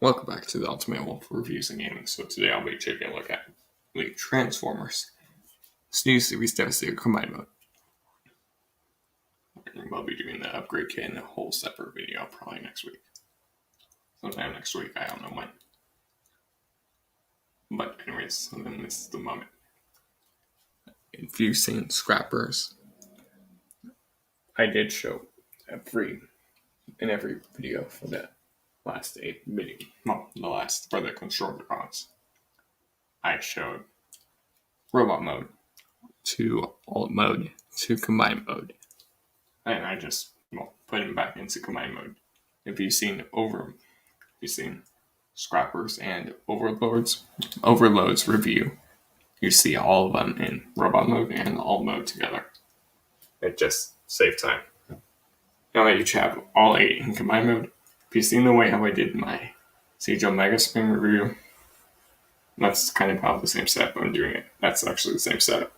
Welcome back to the Ultimate Wolf Reviews and Gaming. So today I'll be taking a look at the Transformers new series Devastator combined mode. We'll be doing the upgrade kit in a whole separate video probably next week. Sometime next week, I don't know when. But anyways, then this is the moment. If you've seen Scrappers, I did show in every video for the last 8 video. Well, the last for the Constructicons. I showed robot mode to alt mode to combine mode. And I just put him back into combine mode. If you've seen Scrappers and Overloads review, you see all of them in robot mode and alt mode together. It just saves time. Now that you have all 8 in combine mode, if you've seen the way how I did my Siege Mega Spring review, that's kind of how the same setup I'm doing it. That's actually the same setup.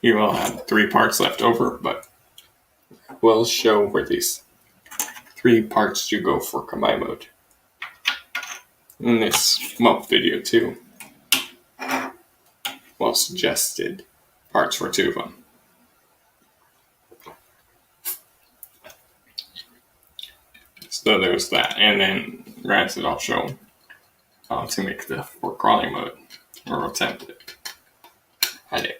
You will have 3 parts left over, but we'll show where these 3 parts do go for combine mode in this video too. Well, suggested parts for 2 of them. So there's that, and then granted I'll show to make the for crawling mode, or attempt it. I did.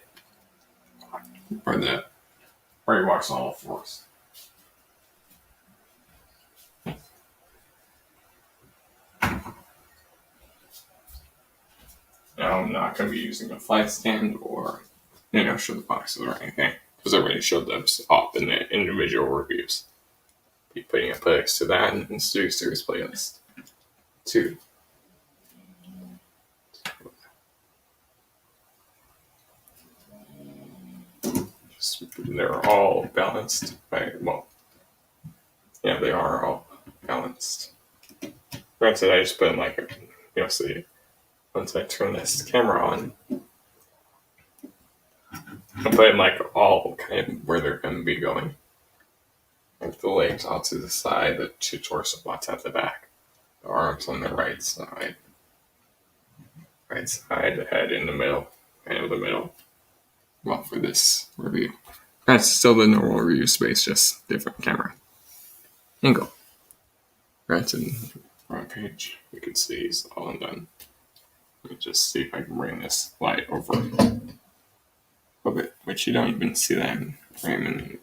Where he walks on all 4s. Now I'm not going to be using a flight stand or, show the boxes or anything, because I already showed those off in the individual reviews. Be putting a playlist to that and the series playlist too. They're all balanced they are all balanced. Granted, I just put in see, once I turn this camera on, I put in all kind of where they're going to be going. Like the legs all to the side, the 2 torso spots at the back, the arms on the right side, the head in the middle, and the middle. Well, for this review. That's still the normal review space, just different camera angle. Right in the front page, you can see it's all undone. Let me just see if I can bring this light over a bit, which you don't even see that in frame,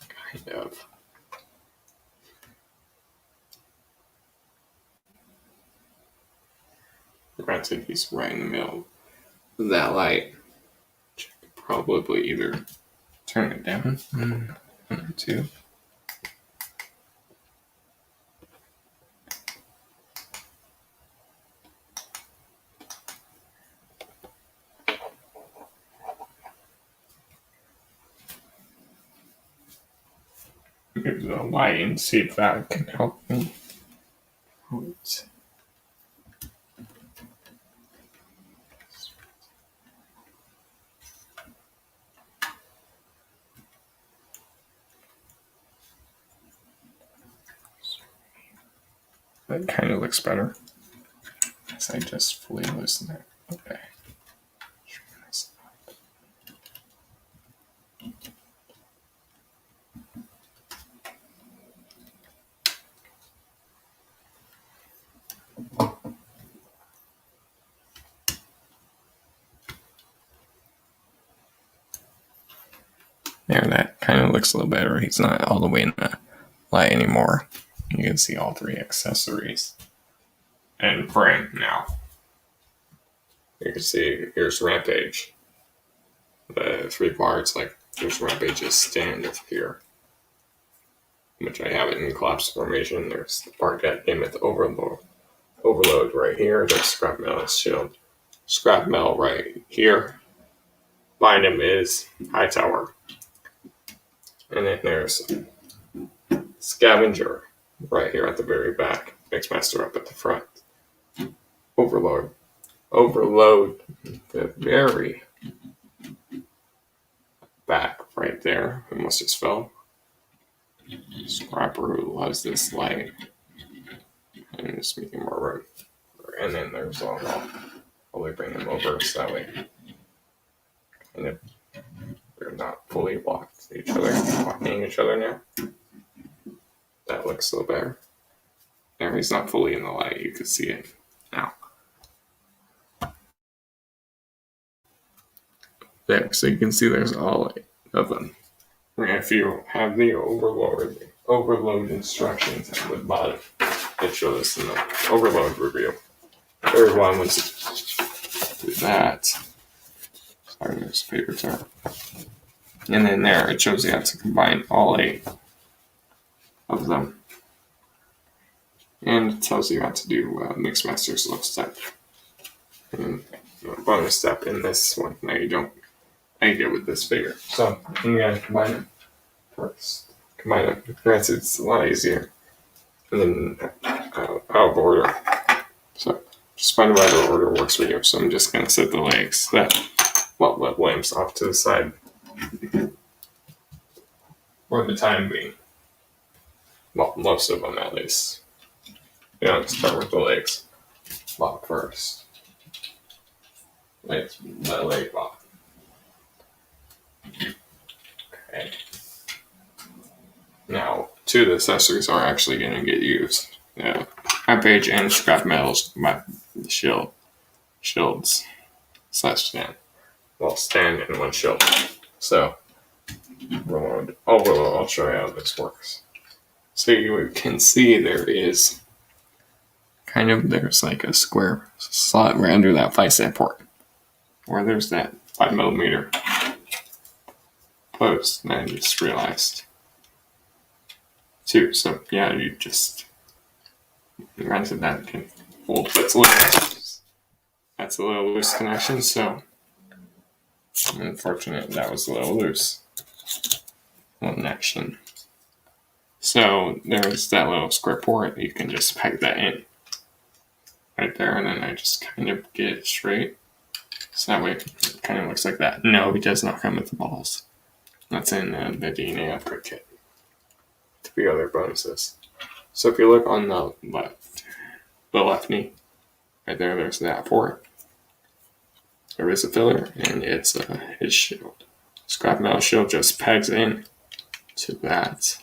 kind of. Granted, he's right in the middle of that light. Probably either turn it down 1 or 2. Give the light and see if that can help me. That kind of looks better. As I just fully loosen it. Okay. There, that kind of looks a little better. He's not all the way in the light anymore. You can see all 3 accessories and frame now. You can see here's Rampage. The 3 parts, there's Rampage's stand over here, which I have it in collapse formation. There's the part that came with overload right here. There's scrap metal shield. Scrap metal right here. Behind him is Hightower. And then there's Scavenger right here at the very back. Mixmaster up at the front. Overload the very back right there. Almost just fell. scrapper who loves this light and just making more room. And then there's all probably bring them over so that way kind of they're not fully blocking each other now. That looks a little better. There, he's not fully in the light. You can see it now. There, so you can see there's all 8 of them. And if you have the overload instructions at the bottom, it shows in the overload review. Third one was that. Sorry, there's paper towel. And then there, it shows you how to combine all 8 of them. And it tells you how to do Mixmaster slow step. And bonus step in this one. Now you don't. I get with this figure. So you gotta combine them first. Combine them. Granted, it's a lot easier. And then out of order. So just find whatever order works for you. So I'm just gonna set the legs limbs off to the side for the time being. Well, most of them at least. Start with the legs. Lock first. Let leg lock. Okay. Now, 2 of the accessories are actually going to get used. Rampage and scrap metals, shields, / stand. Well, stand and 1 shield. So, I'll show you how this works. So you can see there is there's like a square slot right under that 5-set port, where there's that 5mm post. And I just realized too. So yeah, you just granted that can hold, but that's a little loose connection. So unfortunate that was a little loose connection. So there's that little square port. You can just peg that in right there, and then I just kind of get it straight. So that way it kind of looks like that. No, it does not come with the balls. That's in the DNA upgrade kit. To be other bonuses. So if you look on the left knee, right there, there's that port. There is a filler, and it's his shield. Scrap metal shield just pegs in to that.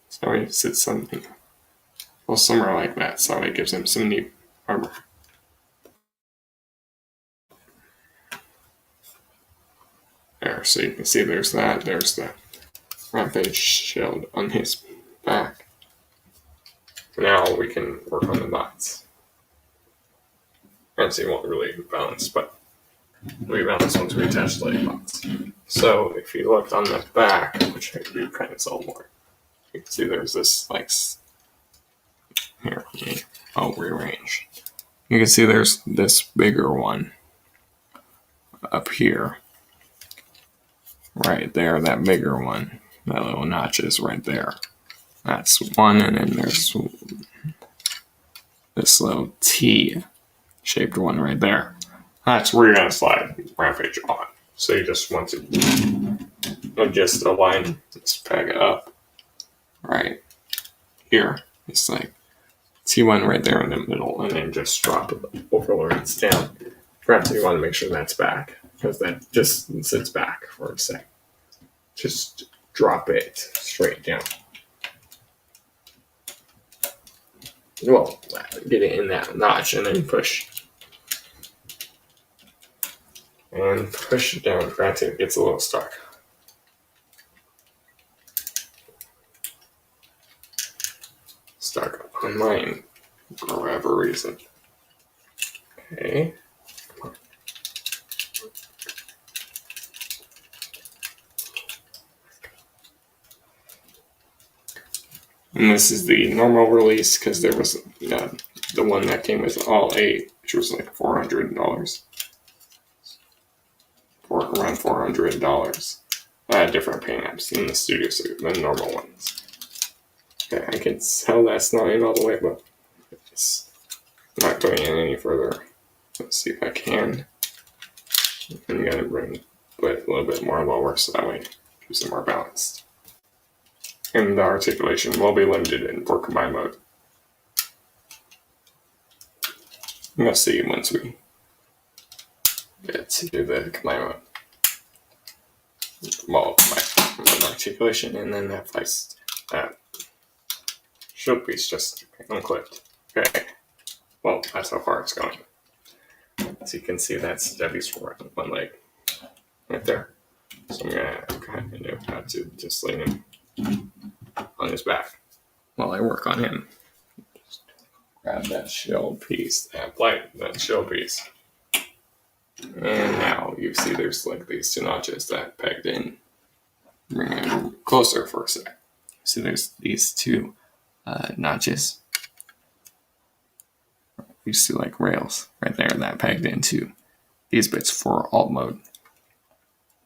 So he sits something, well, somewhere like that. So it gives him some neat armor. There, so you can see there's that. There's the Rampage shield on his back. Now we can work on the bots. And so you won't really balance, but we balance once we attach the leg bots. So if you looked on the back, which you kind of saw more, you can see there's this here. I'll rearrange. You can see there's this bigger one up here. Right there, that bigger one. That little notch is right there. That's one, and then there's this little T-shaped one right there. That's where you're going to slide Rampage on. So you just want to just align this peg up right here. It's like T1 right there in the middle, and then just drop it overloads down. Perhaps you want to make sure that's back, because that just sits back for a sec. Just drop it straight down. Well, get it in that notch and then push. And push it down. Granted, it gets a little stuck. Stuck on mine for whatever reason. Okay. Come on. And this is the normal release, because there was the one that came with all 8, which was like $400. Around $400. Different paint apps in the studio suit than normal ones. Okay, I can tell that's not in all the way, but it's not going in any further. Let's see if I can. I'm gonna bring put a little bit more lower so that way it keeps it more balanced. And the articulation will be limited in for combine mode. We'll see once we get to the combine mode. Well, my articulation, and then that shield piece just unclipped. Okay, well, that's how far it's going. So you can see that's Debbie's one leg right there. So I'm gonna kind of know how to just lay him on his back while I work on him. Just grab that shield piece, apply that shield piece. And now you see there's like these two notches that pegged in. Bring it closer for a sec. See there's these two notches. You see like rails right there that pegged into these bits for alt mode.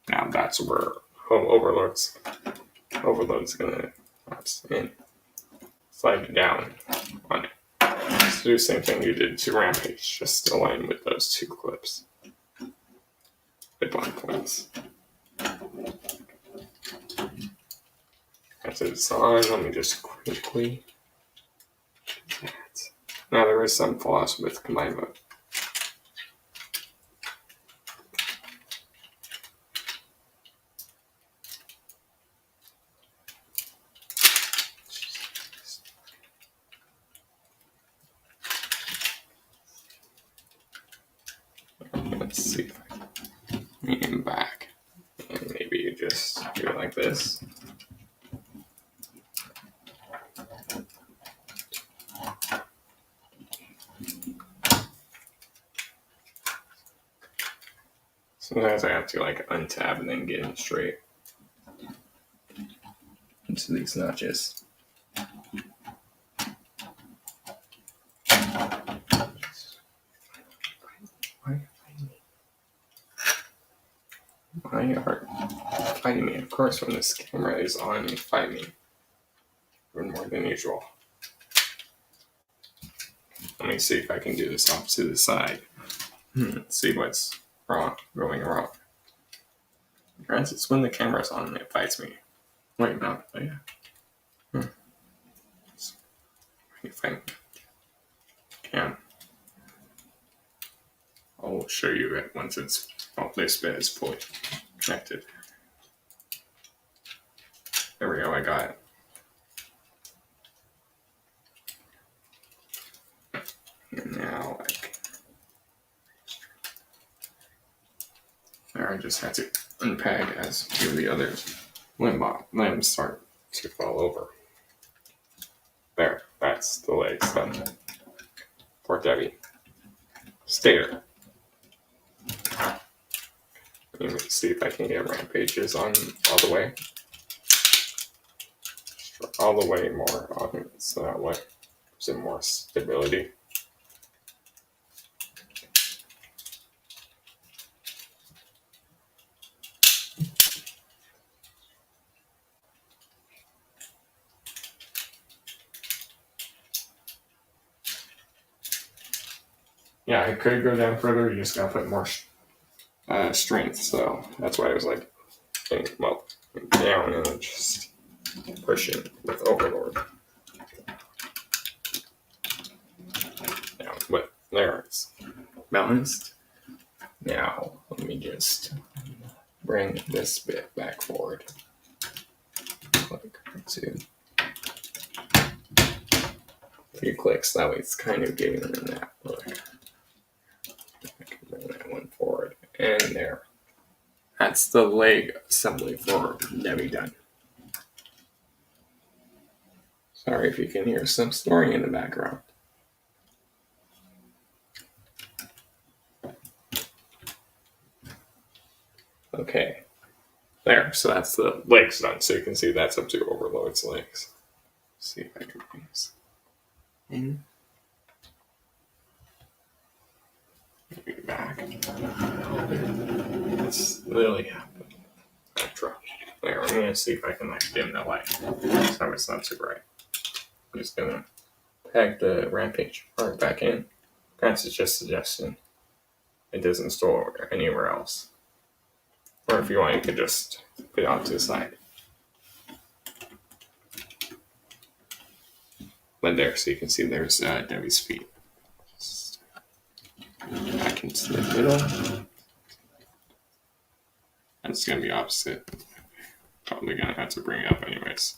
Now that's where home overload's gonna and slide it down on it. Just do the same thing you did to Rampage, just align with those two clips. Clip on points. After it's on, let me just quickly do that. Now there is some flaws with combine mode. Let's see if I can bring him back. And maybe you just do it like this. Sometimes I have to like untab and then get him straight into these notches. Why are you fighting me? Of course, when this camera is on, you fight me. Even more than usual. Let me see if I can do this off to the side. See what's going wrong. Granted, it's when the camera's on it fights me. Wait, no. Oh, yeah. Why you fight me? Cam. I'll show you it once this bit is fully connected. There we go, I got it. And now I just had to unpeg as a few of the others limbs start to fall over. There, that's the legs done for Debbie. Stator. Let me see if I can get Rampages on all the way. All the way more on it, so that way there's more stability. Yeah, I could go down further, you just gotta put more strength, so that's why I was like, down and just pushing with Overlord. Now, but there it's balanced. Now, let me just bring this bit back forward. Click to a few clicks, that way it's kind of giving them that look. I can bring that one forward, and there. That's the leg assembly for Debbie done. Sorry if you can hear some snoring in the background. Okay, there, so that's the legs done. So you can see that's up to Overload's legs. Let's see if I can bring this in. Maybe back. It's literally extra. There, I'm gonna see if I can like dim the light. So it's not too bright. I'm just gonna peg the Rampage part back in. That's just suggestion. It doesn't store anywhere else. Or if you want, you could just put it onto the side. But there, so you can see there's Debbie's feet. Just back into the middle. And it's going to be opposite. Probably going to have to bring it up anyways.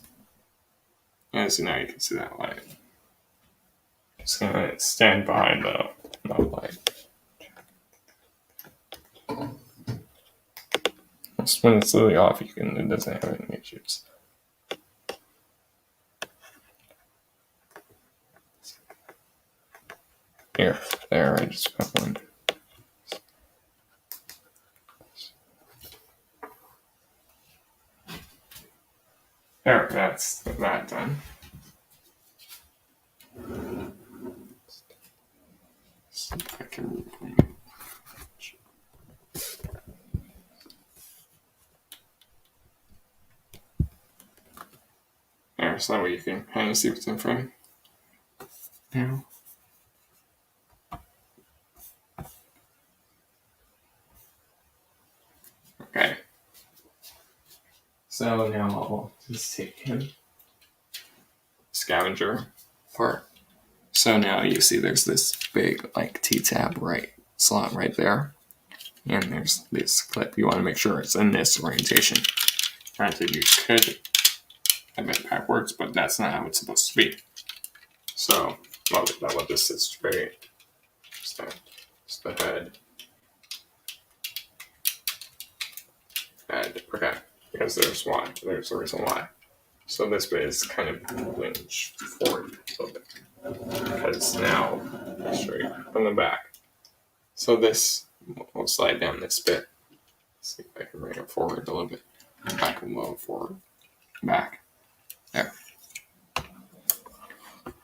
And so now you can see that light. Just going to stand behind the light. Just when it's literally off, it doesn't have any issues. Here, there, I just put one. There, that's that done. See if I can move. There, so that way you can kind of see what's in frame. Now. Okay. So now I'll just take him. Scavenger part. So now you see there's this big T-tab slot right there. And there's this clip. You want to make sure it's in this orientation. Granted, you could have it backwards, but that's not how it's supposed to be. So, that will just sit straight. Just the head. And, okay, because there's a reason why. So this bit is kind of hinged forward a little bit. Because now, straight from the back. So this will slide down this bit. Let's see if I can bring it forward a little bit. Back and low, forward, back. There.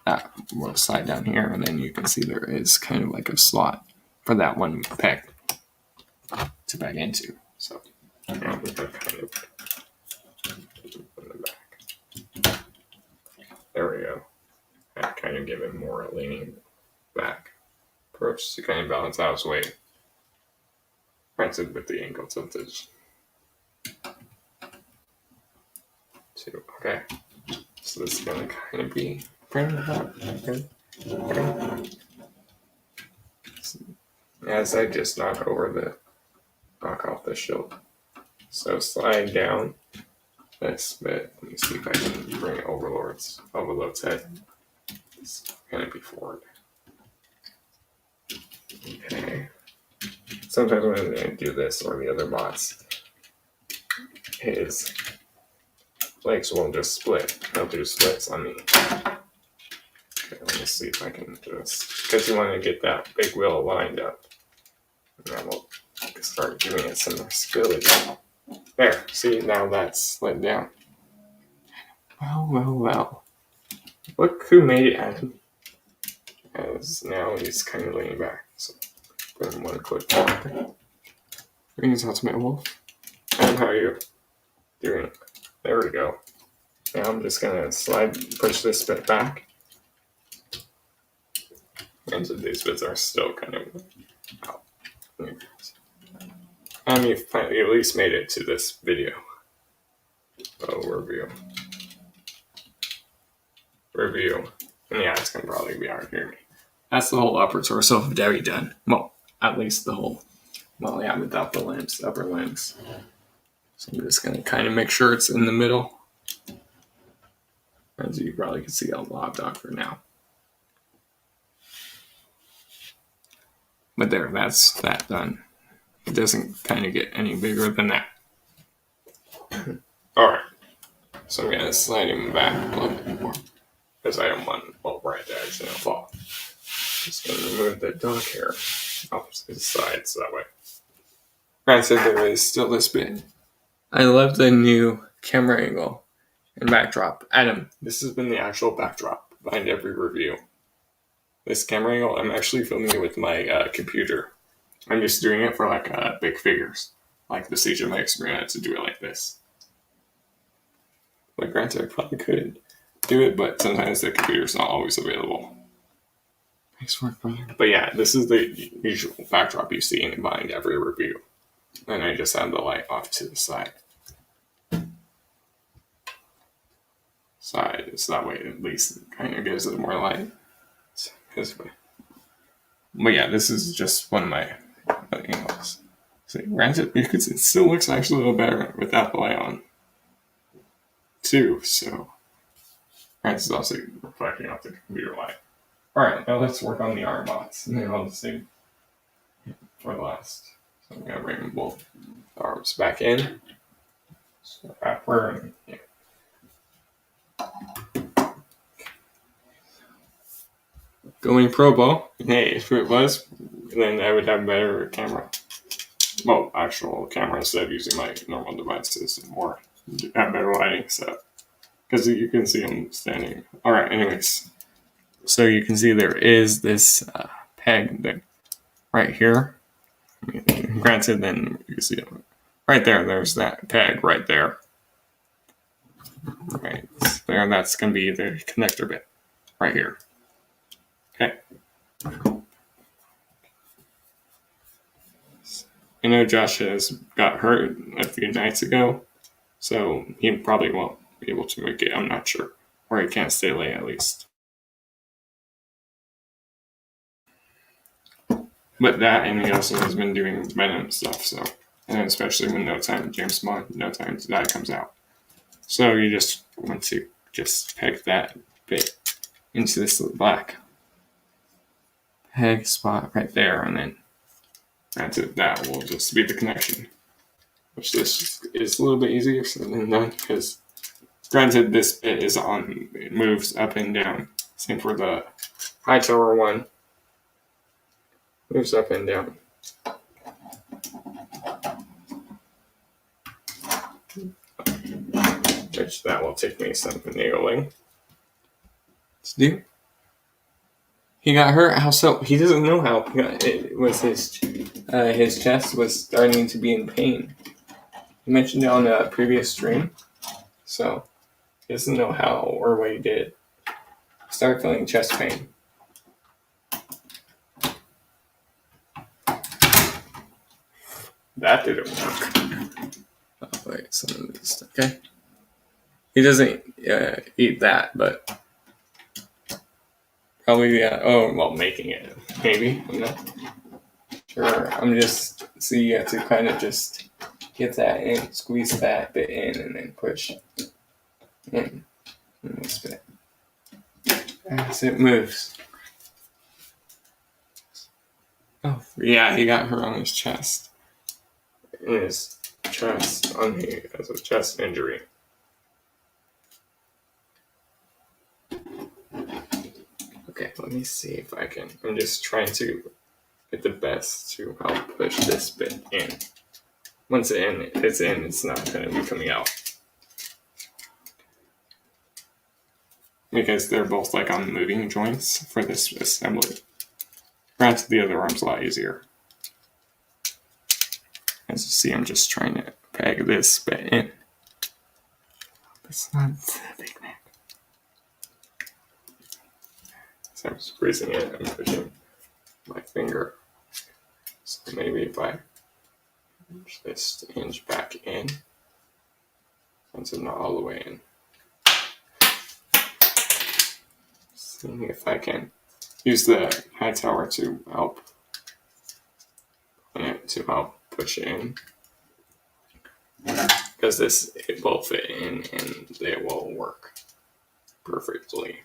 That will slide down here, and then you can see there is kind of like a slot for that one peg to back into. So now we're going to kind of from the back. There we go. And kind of give it more a leaning back approach to kind of balance out its weight. Granted, with the ankle tiltage. Okay. So this is going to kind of be okay. As I just knock off the shield. So slide down this bit. Let me see if I can bring Overlord's head. It's going to be forward. Okay. Sometimes when I do this or the other bots, his legs will just split. They'll do splits on me. Okay, let me see if I can do this. Because you want to get that big wheel lined up. And then we'll start giving it some stability. There, see, now that's slid down. Well. Look who made it happen. As now he's kind of leaning back. So, put him one click forward. Greetings, Ultimate Wolf. And how are you doing? There we go. Now I'm just going to push this bit back. And so these bits are still kind of out. And you at least made it to this video. Review. And yeah, it's going to probably be hard here. That's the whole upper torso of Debbie done. Well, at least the whole, without the limbs, upper limbs. So I'm just going to kind of make sure it's in the middle. As you probably can see, I'll lob dog for now. But there, that's that done. It doesn't kind of get any bigger than that. Alright. So I'm going to slide him back a little bit more. Because I don't want right there, it's going to fall. Just going to remove the dog hair off to the side so that way. Granted, there is still this bit. I love the new camera angle and backdrop. Adam, this has been the actual backdrop behind every review. This camera angle, I'm actually filming it with my computer. I'm just doing it for big figures. Like the Siege of my experience to do it like this. But granted, I probably could do it, but sometimes the computer's not always available. Nice work, brother. But yeah, this is the usual backdrop you see behind every review. And I just have the light off to the side. So that way at least it kind of gives it more light. But yeah, this is just one of my angles. So granted, it still looks actually a little better without the light on, too. So granted, it's also reflecting off the computer light. All right, now let's work on the arm box, and then I'll save for last. So I'm gonna bring both arms back in. So backward. Yeah. Going Pro Bowl. Hey, if it was, then I would have a better camera. Well, actual camera instead of using my normal devices and more have better lighting. So, because you can see I'm standing. All right. Anyways, so you can see there is this peg that right here. Granted, then you can see it right there. There's that peg right there. Right there. That's gonna be the connector bit right here. Okay. I know Josh has got hurt a few nights ago, so he probably won't be able to make it. I'm not sure. Or he can't stay late at least. But that, and he also has been doing Venom stuff, so. And especially when James Bond, No Time to Die comes out. So you just want to just peg that bit into this black peg spot right there, and then that will just be the connection. Which this is a little bit easier said than done, because granted this bit is on, it moves up and down. Same for the high tower one. Moves up and down. Which that will take me some finagling to do. He got hurt. How so? He doesn't know how. It was his chest was starting to be in pain. He mentioned it on a previous stream, so he doesn't know how or what he did. He started feeling chest pain. That didn't work. Oh, wait, some of this. Okay. He doesn't eat that, but probably making it maybe. I'm not sure. I'm just you have to kind of just get that in, squeeze that bit in, and then push in this bit as it moves. Oh yeah, he got her on his chest. In his chest as a chest injury. Okay, let me see if I can. I'm just trying to get the best to help push this bit in. Once it's in, it's not going to be coming out. Because they're both like on moving joints for this assembly. Granted, the other arm's a lot easier. As you see, I'm just trying to peg this bit in. It's not a big man. So I'm squeezing it and pushing my finger. So maybe if I just hinge back in, since it's not all the way in. Seeing if I can use the high tower to help push it in. Because it will fit in and they will work perfectly.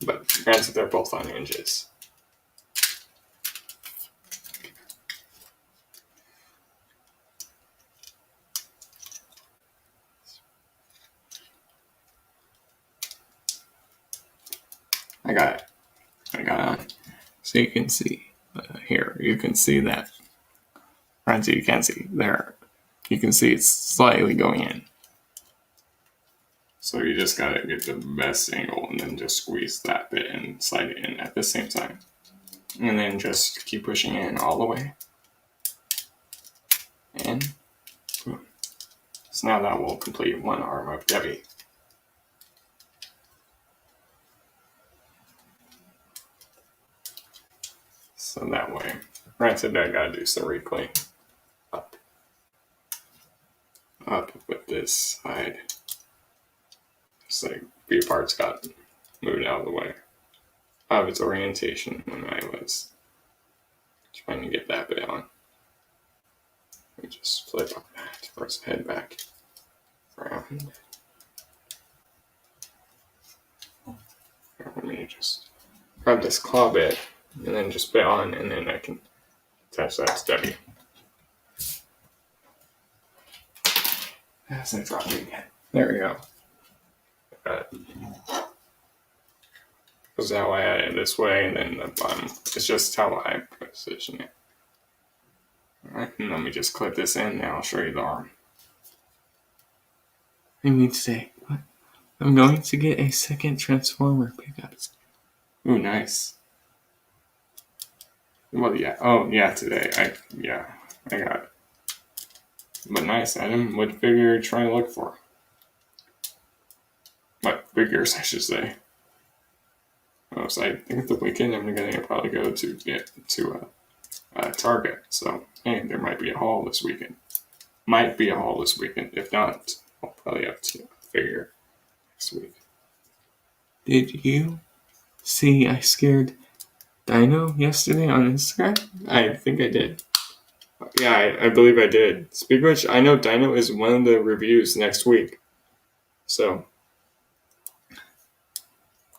But granted, they're both on hinges. I got it on. So you can see here, you can see that. Granted, you can't see there. You can see it's slightly going in. So you just gotta get the best angle and then just squeeze that bit and slide it in at the same time. And then just keep pushing in all the way. And boom. So now that will complete one arm of Debbie. So that way, granted, I gotta do some reclaim. up with this side. It's like B parts got moved out of the way of its orientation when I was trying to get that bit on. We just flip that towards the head back around. Let me just grab this claw bit and then just put it on, and then I can attach that to Debbie. As I drop it again. There we go. This is how I add it this way, and then the bottom is just how I position it. Alright, and let me just clip this in, now I'll show you the arm. I mean today, what? I'm going to get a second Transformer pickup. Ooh, nice. Well, yeah. Oh, yeah, today. I got it. But nice item. What figure are you trying to look for? What figures, I should say. Oh, so I think the weekend I'm going to probably go to get to Target. So, hey, there might be a haul this weekend. Might be a haul this weekend. If not, I'll probably have to figure next week. Did you see I scared Dino yesterday on Instagram? I think I did. Yeah, I believe I did. Speaking of which, I know Dino is one of the reviews next week. So,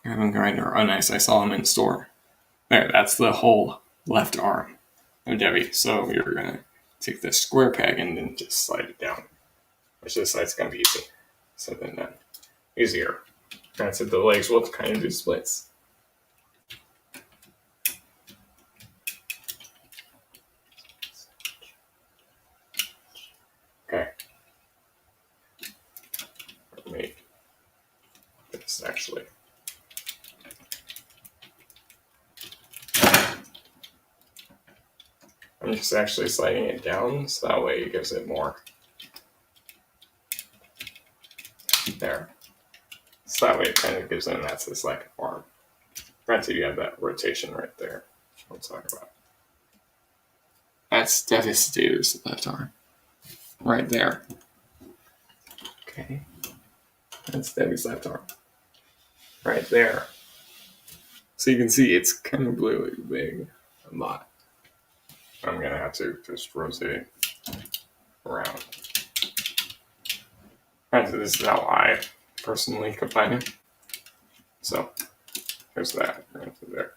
Gavin Grinder. Oh, nice. I saw him in store. There, that's the whole left arm of Debbie. So, you're going to take the square peg and then just slide it down. Which this side's going to be easy. So then, easier. Granted, the legs will kind of do splits. Okay. Make this actually. I'm just actually sliding it down so that way it gives it more. There. So that way it kind of gives them that's the second arm. Granted, you have that rotation right there. Which we'll talk about. That's Devastator's left arm. Right there. Okay. That's Debbie's left arm. Right there. So you can see it's kind of really big. A lot. I'm going to have to just rotate it around. Granted, this is how I personally combine it. So, there's that. Right there.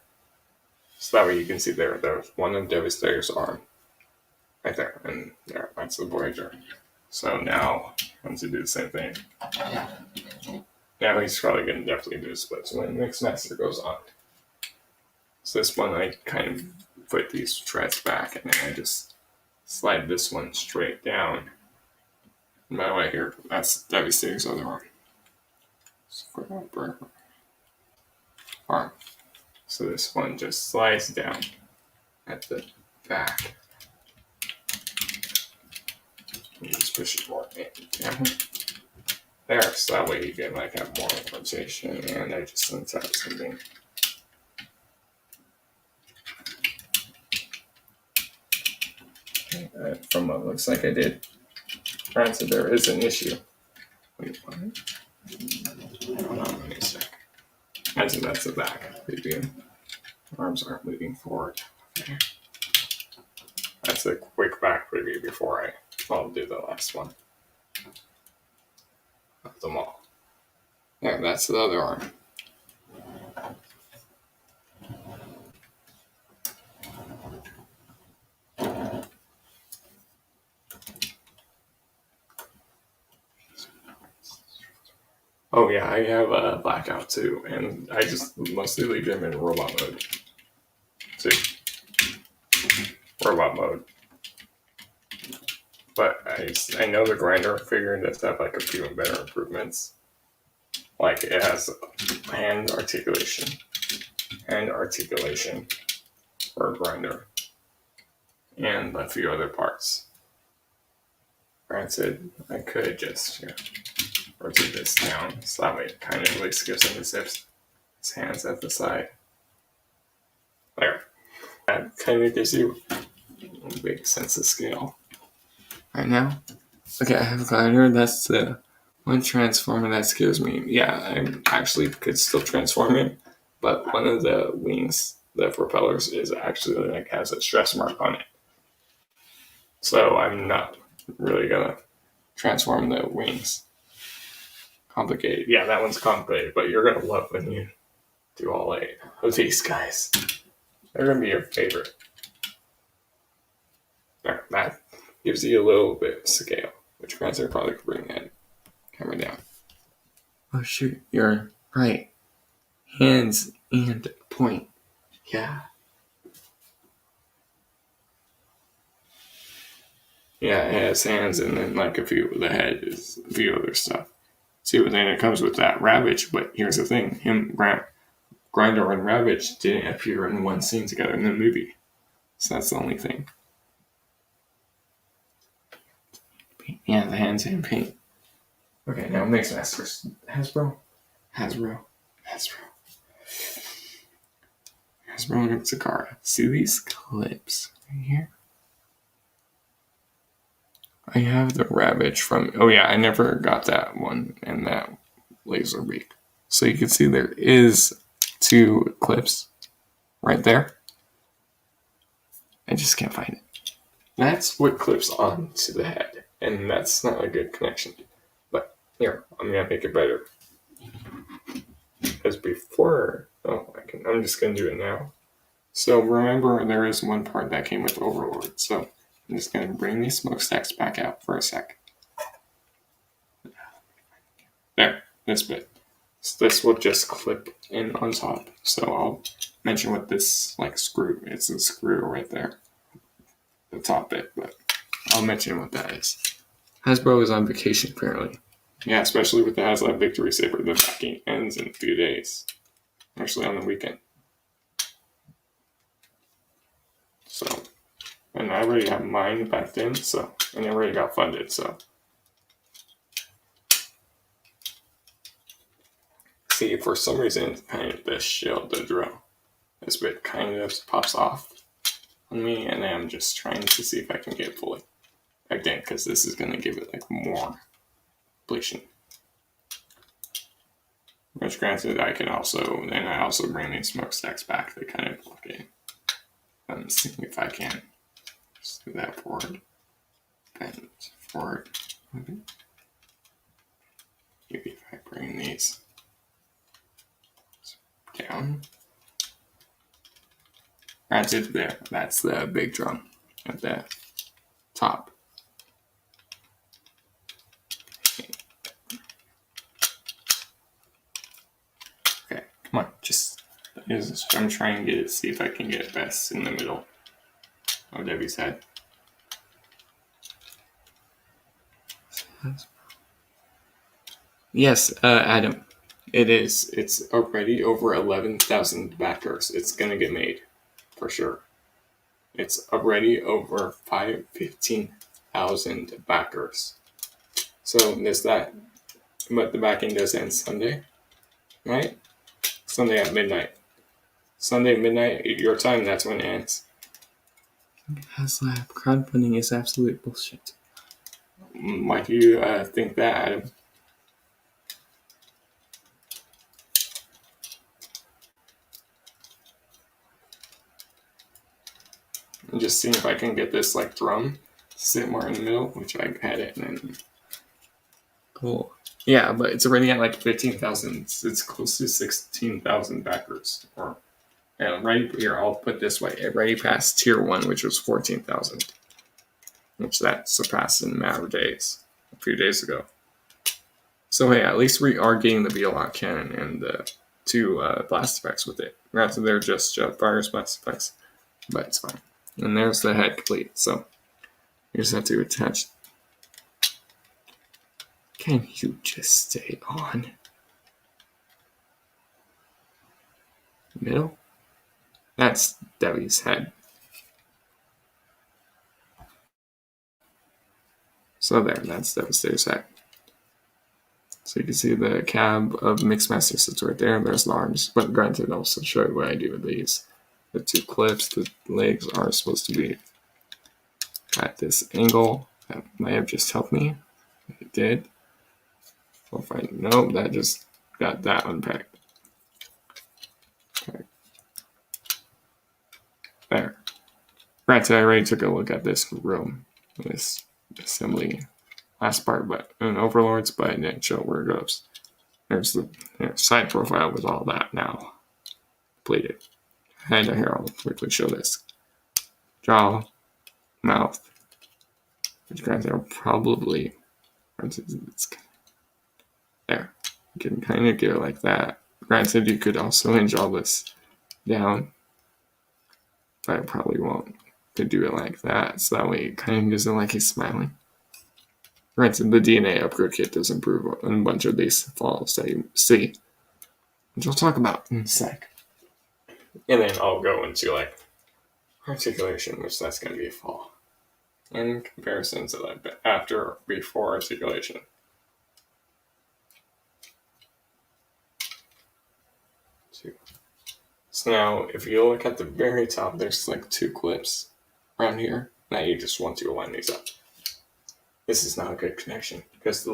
So that way you can see there's one of Devastator's arm. Right there. And there, that's the Voyager. So now, once you do the same thing, now he's probably going to definitely do a split. So when Mixmaster goes on. So this one, I kind of put these treads back, and then I just slide this one straight down. And by the way, here, that's Devastator's other arm. Arm. So this one just slides down at the back. You just push it more down. There, so that way you can like have more rotation, and I just untap something. From what looks like I did. Granted, there is an issue. Wait, what? Hold on, let me check. Granted, that's the back preview. Arms aren't moving forward. Okay. That's a quick back preview before I'll do the last one. Of them all. There, that's the other arm. Oh yeah, I have a blackout too, and I just mostly leave them in robot mode. See? Robot mode. But I know the grinder figure does have like a few better improvements. Like it has hand articulation for a grinder, and a few other parts. Granted, I could just rotate this down so that way it kind of at least gives him his hands at the side. There. That kind of gives you a big sense of scale. Right now, Okay, I have a glider. That's the one transformer that scares me. Yeah, I actually could still transform it, but one of the wings, the propellers, is actually like has a stress mark on it. So I'm not really gonna transform the wings. Complicated. Yeah, that one's complicated, but you're gonna love when you do all 8 of these guys. They're gonna be your favorite. That gives you a little bit of scale, which means I probably could bring that camera down. Oh shoot, you're right. Hands and point. Yeah. Yeah, it has hands and then like a few, the head is a few other stuff. See, but then it comes with that Ravage, but here's the thing. Grinder and Ravage didn't appear in one scene together in the movie. So that's the only thing. Yeah, the hands and paint. Okay, now Mixmasters. Hasbro. Hasbro and Sakara. See these clips right here? I have the Ravage from. Oh yeah, I never got that one and that laser beak. So you can see there is 2 clips right there. I just can't find it. That's what clips onto the head, and that's not a good connection. But here, I'm gonna make it better. Because before, I'm just gonna do it now. So remember, there is one part that came with Overlord. So I'm just gonna bring these smokestacks back out for a sec. There, this bit. So this will just clip in on top. So I'll mention what this screw. It's a screw right there, the top bit. But I'll mention what that is. Hasbro is on vacation apparently. Yeah, especially with the HasLab Victory Saber. The backing ends in a few days. Actually, on the weekend. So, and I already have mine back then. So, and it already got funded. So. See, for some reason, kind of the shield, the drill, this bit kind of pops off on me, and I'm just trying to see if I can get it fully back then, because this is going to give it more completion. Which granted, I also bring these smokestacks back to kind of block it. I'm seeing if I can just do that forward, bend forward. Maybe if I bring these down. Granted, there, that's the big drum at the top. Okay, come on, I'm trying to see if I can get it best in the middle of Debbie's head. Yes, Adam, it is. It's already over 11,000 backers. It's gonna get made, for sure. It's already over 15,000 backers. So there's that. But the backing does end Sunday, right? Sunday at midnight. Sunday midnight, your time, that's when it ends. HasLab crowdfunding is absolute bullshit. Why do you think that, Adam? I'm just seeing if I can get this drum to sit more in the middle, which I had it, and then cool. Yeah, but it's already at 15,000. It's close to 16,000 backers. Or right here, I'll put this way. It already passed tier 1, which was 14,000, which that surpassed in a matter of days, a few days ago. So hey, at least we are getting the Bealock cannon and the 2 blast effects with it. Rather, they're just Jetfire's blast effects, but it's fine. And there's the head complete. So you just have to attach. Can you just stay on? Middle? That's Debbie's head. So there, that's Devastator's head. So you can see the cab of Mixmaster sits right there. There's the arms. But granted, I'll also show you what I do with these. The 2 clips, the legs are supposed to be at this angle. That might have just helped me. It did. We'll find. Nope, that just got that unpacked. Okay. There. Right, so I already took a look at this room, this assembly last part, but in Overlords, but I didn't show where it goes. There's the side profile with all that now completed. And here I'll quickly show this. Jaw, mouth, which guys are probably there. You can kind of get it like that. Granted, you could also hinge all this down, but I probably won't. Could do it like that, so that way it kind of gives it like he's smiling. Granted, the DNA upgrade kit does improve on a bunch of these falls that you see, which I'll talk about in a sec. And then I'll go into like articulation, which that's going to be a fall. In comparison to like after, before articulation. So now, if you look at the very top, there's like 2 clips around here. Now you just want to align these up. This is not a good connection because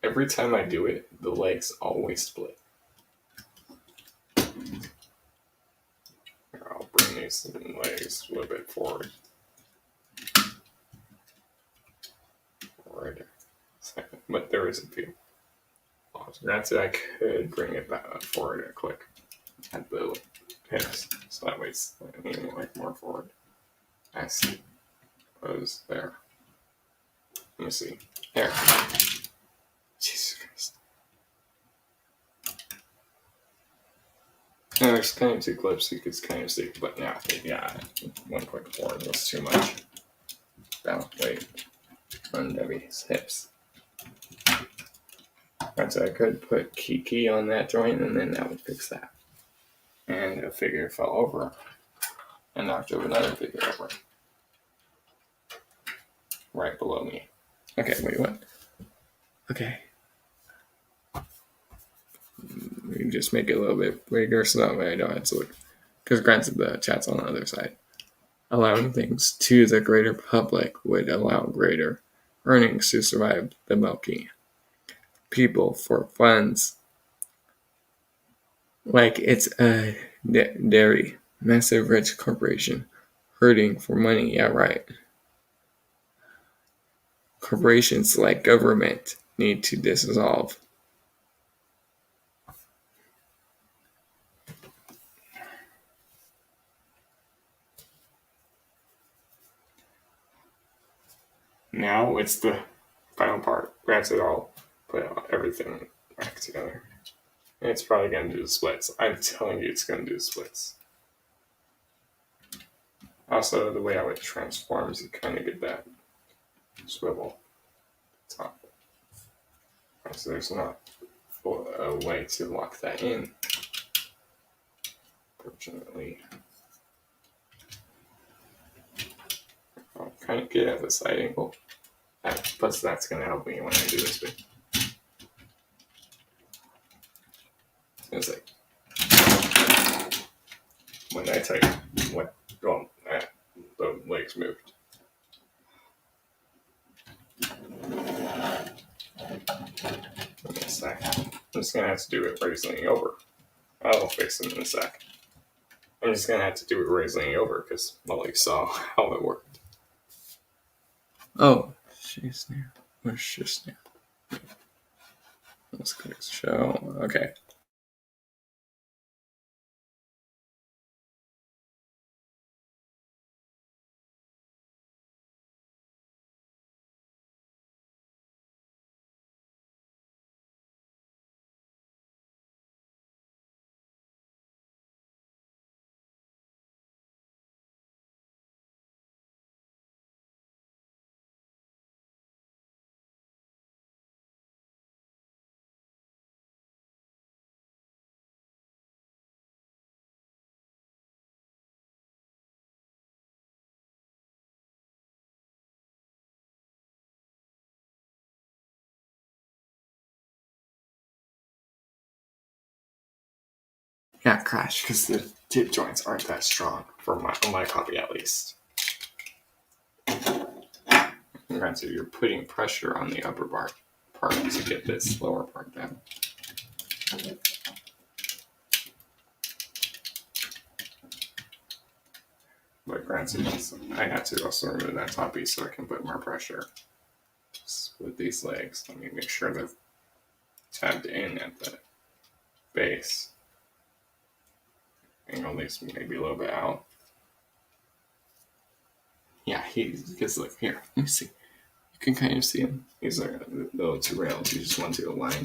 every time I do it, the legs always split. Here, I'll bring these legs a little bit forward. But there is a few. Granted, I could bring it back forward a click at the hips, so that way it's like more forward. I suppose there. Let me see. There. Jesus Christ. Now there's kind of 2 clips you could kind of see, but now, yeah, 1 click forward was too much. Now, wait. On Debbie's hips. Right, so I could put Kiki on that joint, and then that would fix that. And a figure fell over and knocked over another figure over. Right below me. Okay, wait, what? Okay. We can just make it a little bit bigger so that way I don't have to look. Because granted, the chat's on the other side. Allowing things to the greater public would allow greater earnings to survive the milky people for funds. Like it's a dairy, massive rich corporation hurting for money. Yeah, right. Corporations like government need to dissolve. Now it's the final part. Granted, I'll put everything back together. And it's probably going to do the splits. I'm telling you it's going to do the splits. Also, the way how it transforms, you kind of get that swivel top. So there's not a way to lock that in. Fortunately, I'll kind of get at the side angle. Plus, that's going to help me when I do this bit. It's like when I type what the legs moved. In a sec. I'm just gonna have to do it raising over. I'll fix it in a sec. I'm just gonna have to do it raising over because well, you saw how it worked. Oh, jeez, now where's just now? Let's click show. Okay. Yeah, crash because the tip joints aren't that strong for my copy at least. So you're putting pressure on the upper part to get this lower part down. But granted, I had to also remove that top piece so I can put more pressure. Just with these legs, let me make sure they're tabbed in at the base. Angle these maybe a little bit out. Yeah, because look here, let me see. You can kind of see them. These are the little two rails. You just want to align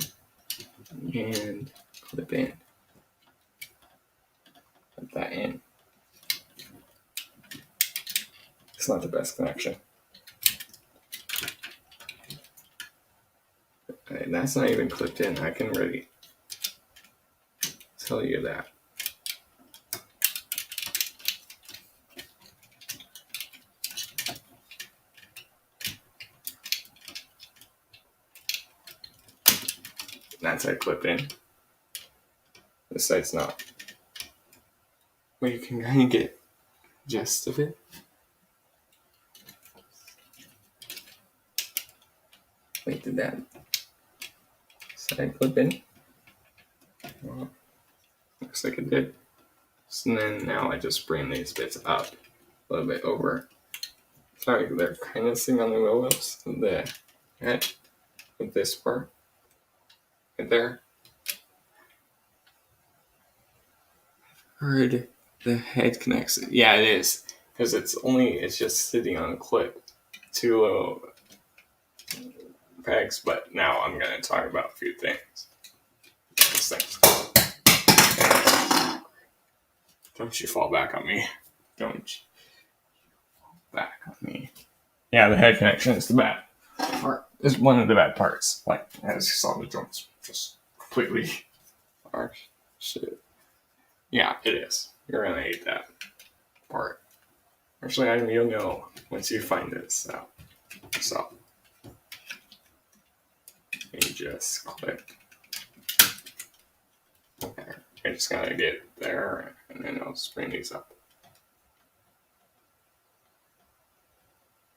and clip in. Put that in. It's not the best connection. And that's not even clipped in. I can really tell you that. That side clipped in. This side's not. But you can kind of get the gist of it. Wait, did that side clip in? Well, looks like it did. So then now I just bring these bits up a little bit over. Sorry, they're kind of sitting on the wheels of the head with this part right there. Heard the head connects. Yeah, it is, because it's just sitting on a clip. Two little pegs, but now I'm going to talk about a few things. These things. Don't you fall back on me. Don't you fall back on me. Yeah, the head connection is the bad part. Is one of the bad parts. Like, as you saw, the joints just completely are shit. Yeah, it is. You're going to hate that part. Actually, you'll know once you find this out. So, you just click there. You're just gonna get there, and then I'll just bring these up.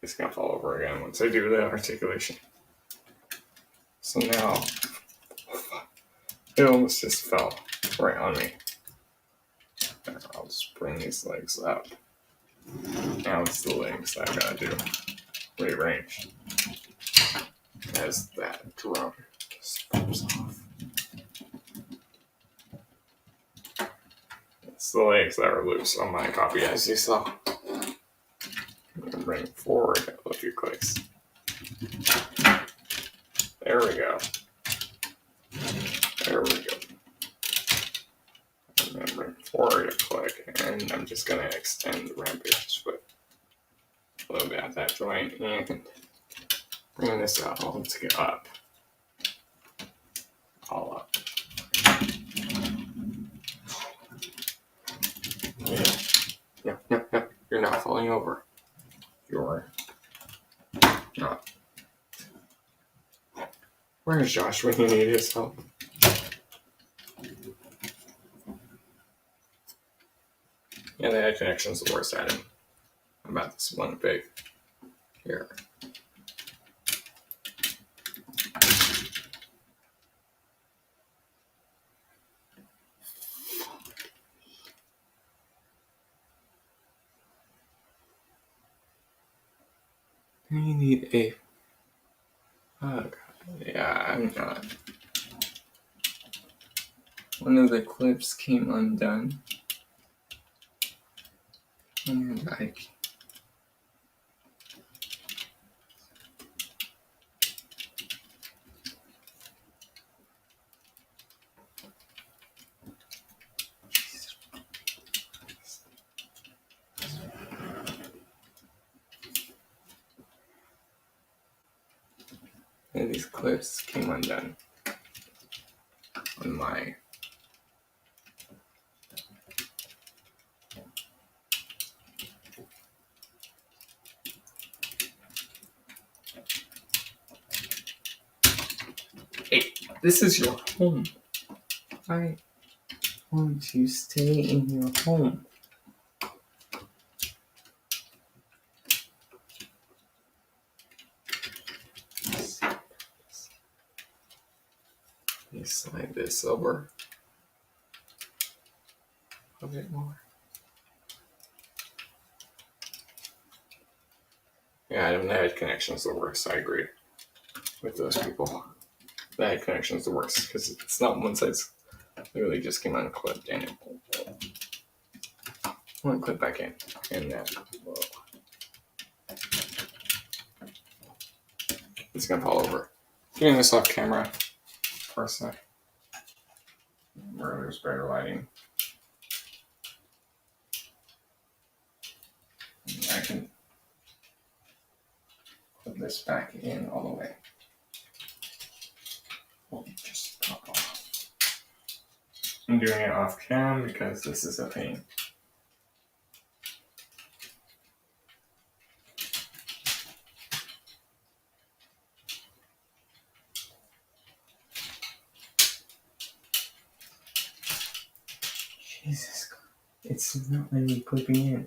It's gonna fall over again once I do the articulation. So now, it almost just fell right on me. I'll just bring these legs up. Now it's the legs that I gotta do. Rearrange. As that drum just pops off. It's the legs that are loose on my copy, as you saw. I'm gonna bring forward a few clicks. There we go. There we go. I'm gonna bring forward a click, and I'm just gonna extend the rampage foot a little bit at that joint, and bring this out all to get up. All up. Yep. You're not falling over. You're not. Where's Josh when you need his help? Yeah, the head connection's the worst at it. How about this one big here? You need a... Oh, God. Yeah, I'm not. One of the clips came undone. And these clips came undone on my... Hey, this is your home. I want you to stay in your home. this over a bit more. Yeah, I didn't have connections the worst. I agree with those people. The head connections the worst because it's not one side's literally just came unclipped and it won't clip back in. And then, whoa. It's gonna fall over. Getting this off camera for a sec. Where there's better lighting. And I can put this back in all the way. We'll just pop off. I'm doing it off cam because this is a pain. Jesus Christ. It's not really clipping in.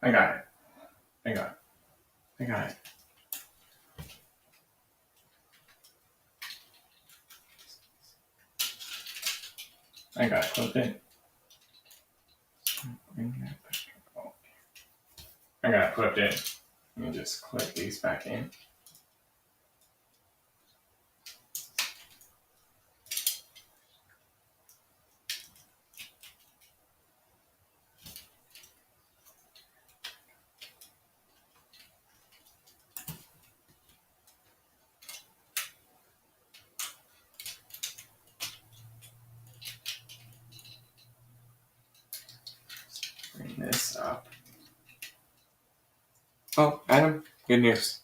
I got it. I got it. I got it clipped in. Bring that back. Oh. I got it clipped in. Let me just clip these back in. Bring this up. Oh, Adam, good news.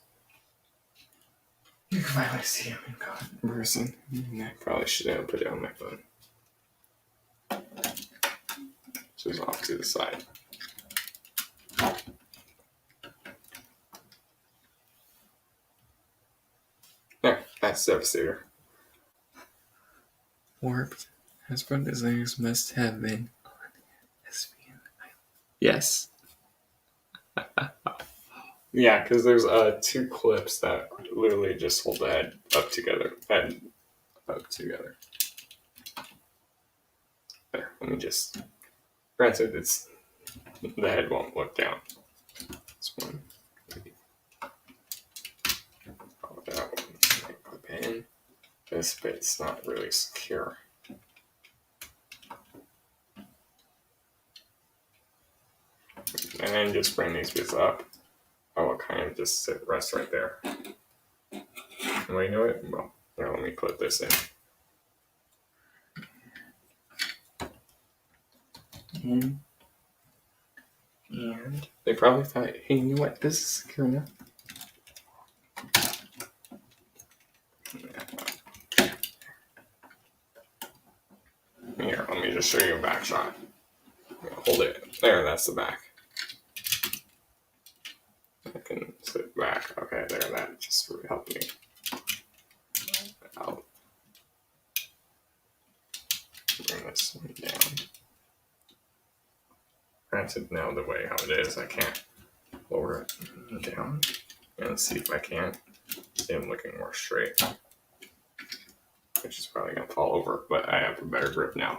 You can finally see him in person. I probably should have put it on my phone. Just off to the side. There, that's Devastator. Warped. Hasbro designers must have been on SVN. Yes. Yeah, because there's two clips that literally just hold the head up together. There, let me just. Granted, it's the head won't look down. This one. Oh, that one. Clip in. This bit's not really secure. And then just bring these bits up. I will kind of just rest right there. Well, you know what? Well, here, let me put this in. And they probably thought, hey, you know what? This is secure enough. Here, let me just show you a back shot. Hold it. There, that's the back. I can sit back. Okay, there, that just helped me out. Bring this one down. Granted, now the way how it is, I can't lower it down. And see if I can. See, I'm looking more straight. Which is probably going to fall over, but I have a better grip now.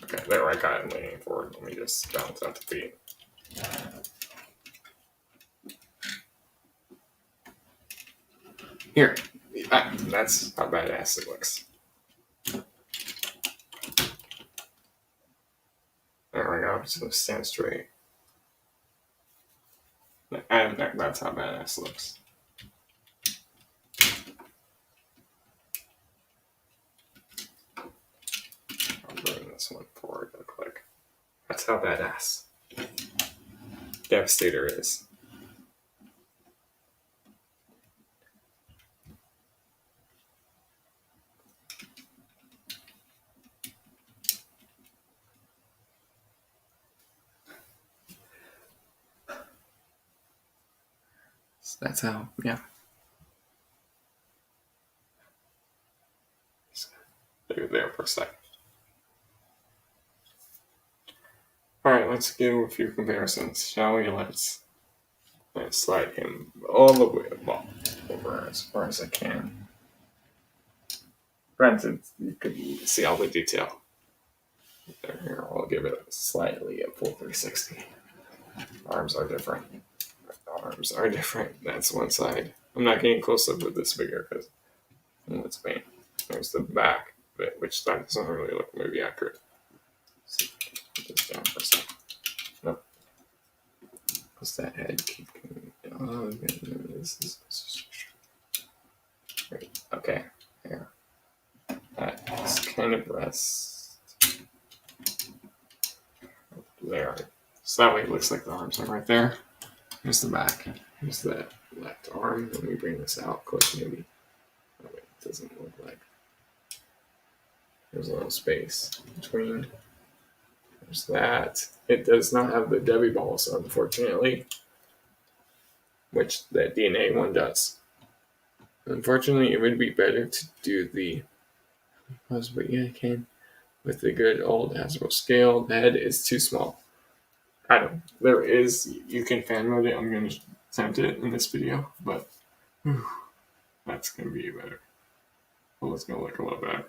Okay, there, I got it leaning forward. Let me just bounce out the feet. Here, that's how badass it looks. There we go, so stand straight. And that's how badass it looks. I'll bring this one forward a click. That's how badass Devastator is. So that's how, yeah. There for a second. Alright, let's do a few comparisons, shall we? Let's slide him all the way over as far as I can. Granted, you can see all the detail. Here, I'll give it slightly a full 360. Arms are different. Arms are different. That's one side. I'm not getting close up with this figure because it's pain. There's the back bit, which that doesn't really look maybe accurate. So, put this down for a second. Nope. What's that head keep going? Oh, this is great. Okay. There. That kind of rests there. So that way it looks like the arms are right there. Here's the back. Here's the left arm. Let me bring this out quick, maybe. Oh, wait, it doesn't look like. There's a little space between. There's that. It does not have the Debbie balls, unfortunately, which that DNA one does. Unfortunately, it would be better to do the. But yeah, I can. With the good old Hasbro scale, the head is too small. I don't. There is. You can fan mode it. I'm going to attempt it in this video, but that's going to be better. Well, it's going to look a little better.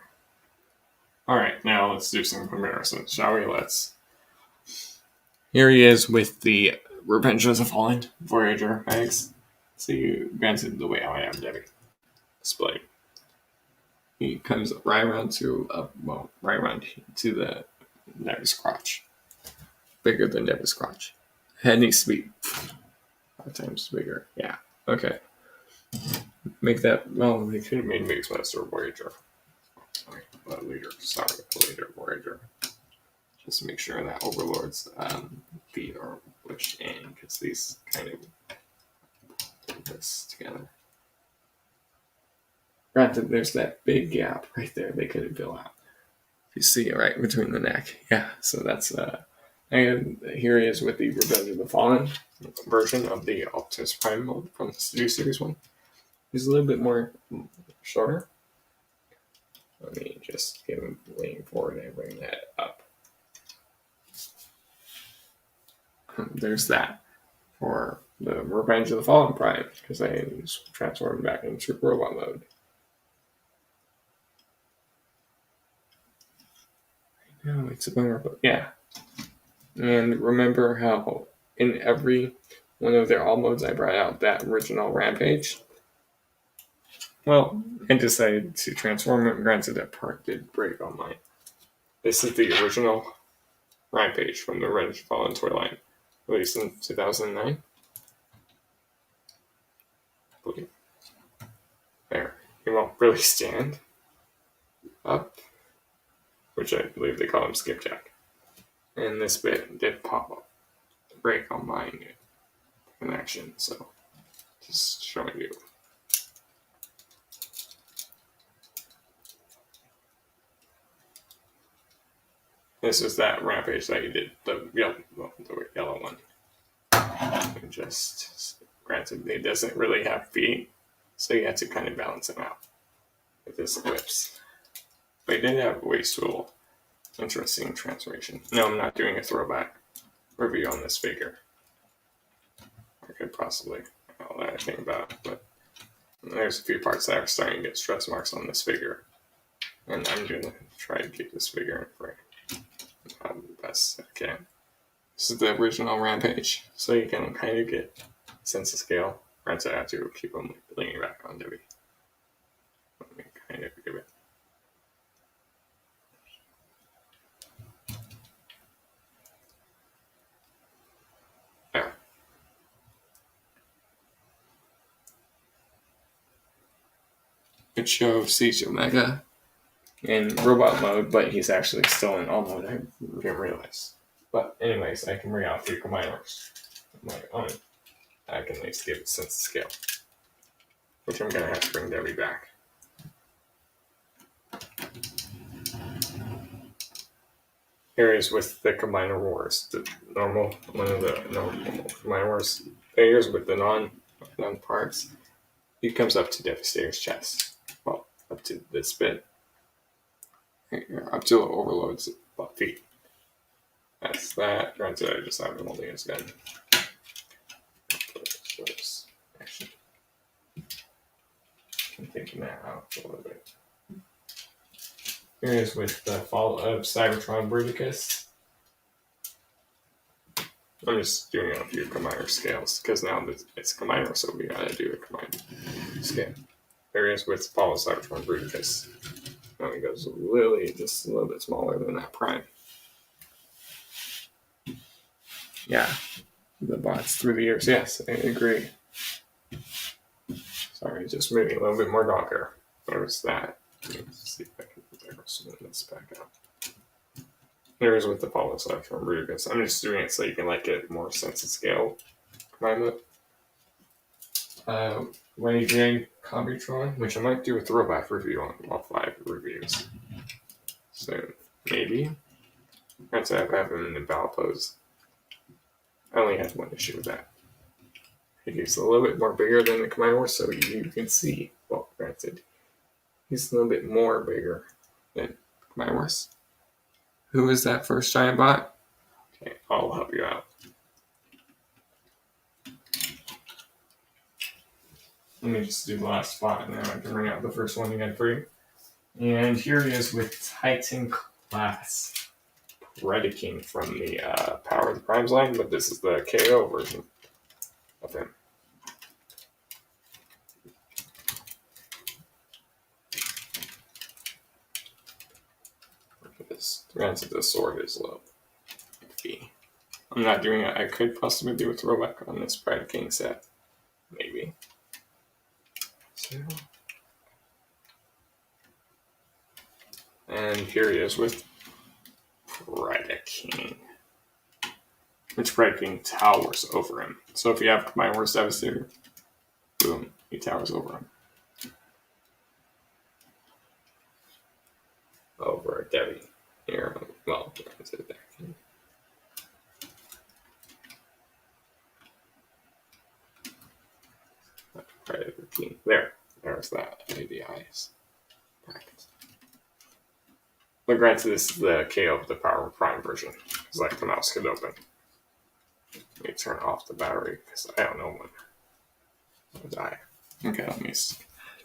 Alright, now let's do some comparisons, shall we? Here he is with the Revenge of the Fallen Voyager bags. See, granted, the way I am Debbie displayed. He comes right around to the Debbie's crotch. Bigger than Debbie's crotch. Head needs to be 5 times bigger. Yeah, okay. Make that, well, they could have made Mix Master Voyager. Leader Voyager. Just make sure that Overlord's feet are pushed in, because these kind of put this together. Granted, there's that big gap right there they couldn't fill out. You see it right between the neck. Yeah, so that's and here he is with the Revenge of the Fallen version of the Optimus Prime mode from the Series 1. He's a little bit more shorter. Let me just give him leaning forward and bring that up. There's that for the Revenge of the Fallen Prime, because I transformed back into robot mode. No, it's a bummer, but yeah. And remember how in every one of their all modes I brought out that original Rampage? Well, I decided to transform it. Granted, that part did break on mine. This is the original Rampage from the Revenge of the Fallen toy line, released in 2009. I believe. There. He won't really stand up, which I believe they call him skipjack. And this bit did pop up, break on mine connection, so just showing you. This is that Rampage that you did, the yellow one. And just, granted, it doesn't really have feet, so you have to kind of balance him out with his whips. But he did have waist tool. Interesting transformation. No, I'm not doing a throwback review on this figure. I could possibly, all that I think about it, but there's a few parts that are starting to get stress marks on this figure. And I'm going to try to keep this figure in frame the best I can. This is the original Rampage, so you can kind of get a sense of scale. Granted, I have to keep him leaning back on Debbie. Let me kind of give it. There. It shows Siege Omega in robot mode, but he's actually still in all mode. I didn't realize. But anyways, I can bring out 3 combiners of my own. I can at least give it a sense of scale, which I'm going to have to bring Debbie back. Here is with the Combiner Wars, one of the normal Combiner Wars figures with the non parts. He comes up to Devastator's chest. Well, up to this bit. Up to Overlord's feet. That's that. Granted, I just have him holding his gun. Actually, I'm thinking that out a little bit. Here is with the fall of Cybertron Bruticus. I'm just doing a few combiner scales because now it's a combiner, so we gotta do a combiner scale. There he is with fall of Cybertron Bruticus. Now he goes literally just a little bit smaller than that prime. Yeah, the bots through the years. Yes, I agree. Sorry, just maybe a little bit more darker. There's that. Let's see if I can smooth this back out. Here's with the follow side from Rubens. I'm just doing it so you can like get more sense of scale. Combine it. Wendy Jane Combitron, which I might do a throwback review on all 5 reviews. So maybe. I'd say I have him in the battle pose. I only had one issue with that. He's a little bit more bigger than the Combiner, so you can see. Well, granted, he's a little bit more bigger than Combiner. Who is that first giant bot? Okay, I'll help you out. Let me just do the last spot, and then I can bring out the first one again for you. And here he is with Titan Class Predaking from the Power of the Primes line, but this is the KO version of him. Look at this. Granted, the sword is low. I'm not doing it. I could possibly do a throwback on this Predaking set. Maybe. So. And here he is with Predaking. Which Predaking towers over him. So if you have my worst Devastator, boom, he towers over him. Over Debbie. Here, well, is it there? Predator King. There's that. Maybe eyes. But granted, this is the KO of the Power Prime version. It's like the mouse could open. Let me turn off the battery because I don't know when I'll die. Okay, let me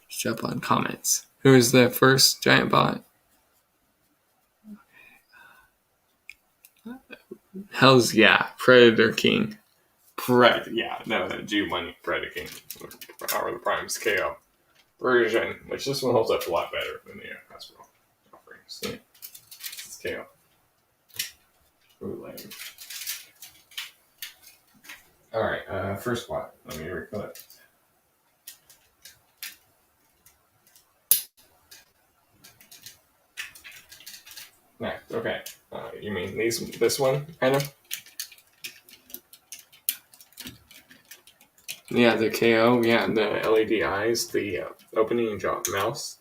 jump on comments. Who is the first giant bot? Hell's yeah, Predator King. The G1 Predator King. Power of the Prime's KO version, which this one holds up a lot better than the Hasbro offerings. Yeah. It's KO. Ooh, lame. Alright, first bot. Let me recollect. Next, okay. You mean this one, item? Yeah, the KO, yeah, the LED eyes, the opening and drop mouse.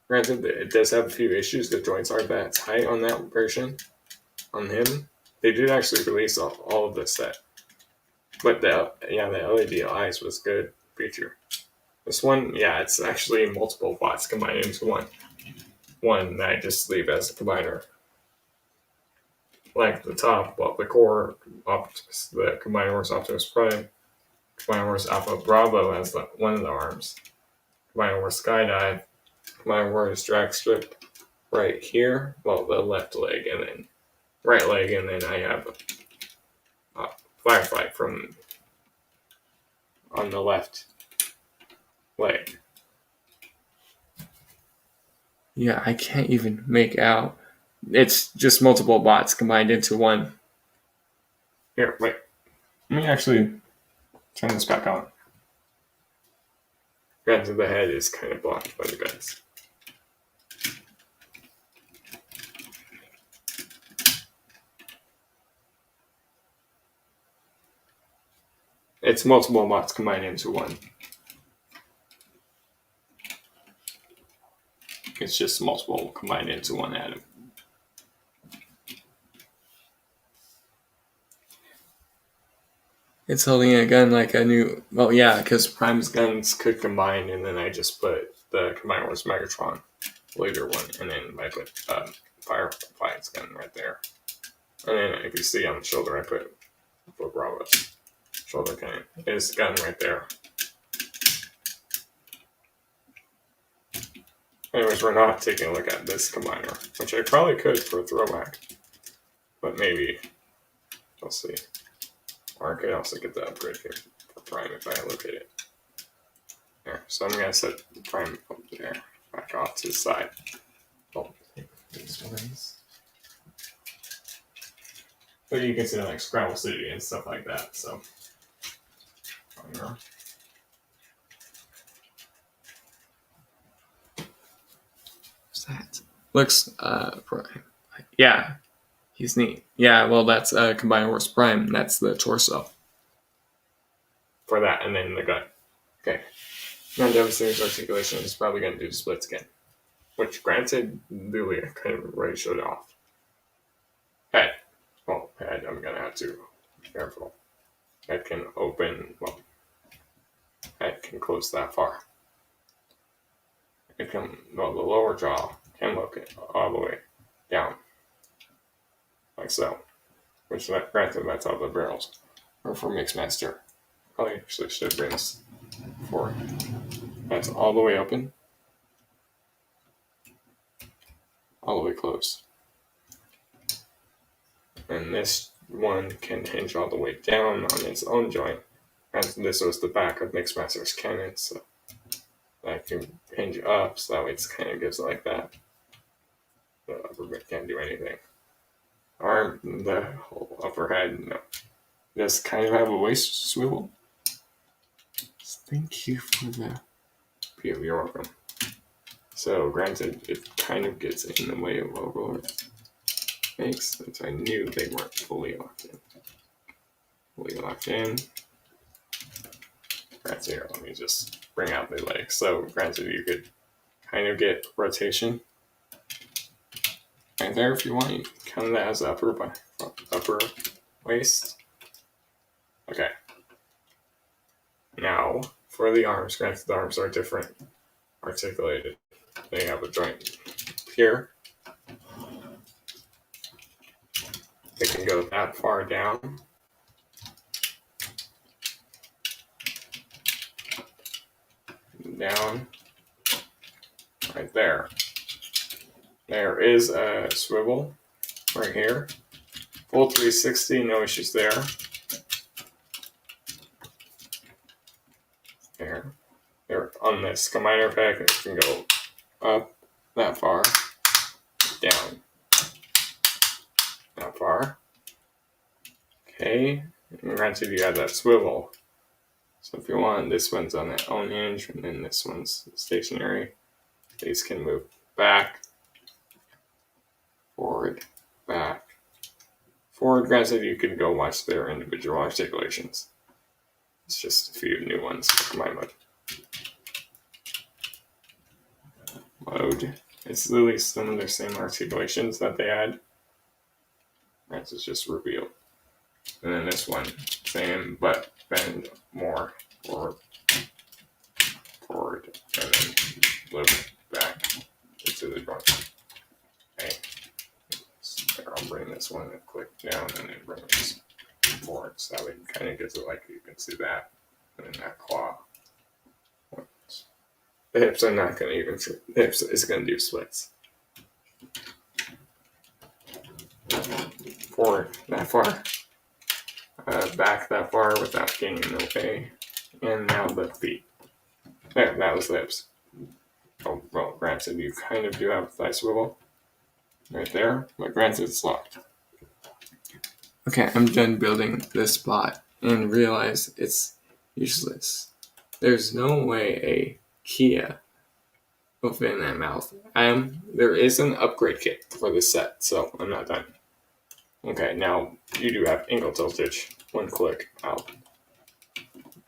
Granted, it does have a few issues. The joints aren't that tight on that version. On him, they did actually release all of the set. But the LED eyes was good feature. This one, yeah, it's actually multiple bots combined into one. One that I just leave as a combiner. Like the top, well, the core Optimus, the Combiner Wars Optimus Prime, Combiner Wars Alpha Bravo has one of the arms, Combiner Wars Skydive, Combiner Wars Drag Strip right here, well, the left leg, and then right leg, and then I have a Firefight from on the left leg. Yeah, I can't even make out. It's just multiple bots combined into one. Here, wait. Let me actually turn this back on. Granted, the head is kind of blocked by the guns. It's multiple bots combined into one. It's just multiple combined into one atom. It's holding a gun like a new... Well, yeah, because Prime's guns could combine, and then I just put the Combiner Wars Megatron later one, and then I put Firefight's gun right there. And then if you see on the shoulder, I put Bravo's shoulder cannon. His gun right there. Anyways, we're not taking a look at this combiner, which I probably could for a throwback. But maybe. We'll see. Or I could also get the upgrade here for Prime if I locate it. There. So I'm going to set Prime up there. Back off to the side. Oh, these ones. But you can see like Scrabble City and stuff like that, so. What's that? Looks, Prime. Yeah, he's neat. Yeah, well, that's Combined Horse Prime. That's the torso. For that, and then the gun. Okay. Now Devastator's articulation is probably going to do the splits again. Which, granted, Lily kind of already showed off. Head. Well, head, I'm going to have to be careful. Head can open, well, head can close that far. It can, well, the lower jaw can look all the way down. Like so. Which, granted, that's how the barrels are for Mixmaster. Probably actually should bring this forward. That's all the way open. All the way closed. And this one can hinge all the way down on its own joint. And this was the back of Mixmaster's cannon, so that can hinge up, so that way it kind of gives it like that. The upper bit can't do anything. Or the whole upper head, no. Just kind of have a waist swivel. Thank you for the view, you're welcome. So, granted, it kind of gets in the way of Overlord. Makes sense. I knew they weren't fully locked in. Fully locked in. Granted, here, let me just bring out the legs. So, granted, you could kind of get rotation right there if you want. You can count that as upper waist. Okay. Now, for the arms, granted, the arms are different, articulated. They have a joint here. They can go that far down. Down. Right there. There is a swivel right here. Full 360, no issues there. There. There on this combiner pack, it can go up that far, down that far. Okay, and granted you have that swivel. So if you want, this one's on its own hinge, and then this one's stationary. These can move back, forward, back, forward. Granted, you can go watch their individual articulations. It's just a few new ones for my mode. It's literally some of the same articulations that they had. That's just revealed. And then this one, same, but bend more forward, and then lift back into the joint. Okay. So I'll bring this one and click down, and then bring this forward. So that way it kind of gives it like you can see that, and then that claw. The hips are not going to even. The hips is going to do splits. Forward that far. Back that far without getting in the way. And now the feet. There, that was the hips. Oh, well, granted, you kind of do have a thigh swivel. Right there. But granted, it's locked. Okay, I'm done building this spot and realize it's useless. There's no way a Kia will fit in that mouth. There is an upgrade kit for this set, so I'm not done. Okay, now you do have ankle tiltage. One click out.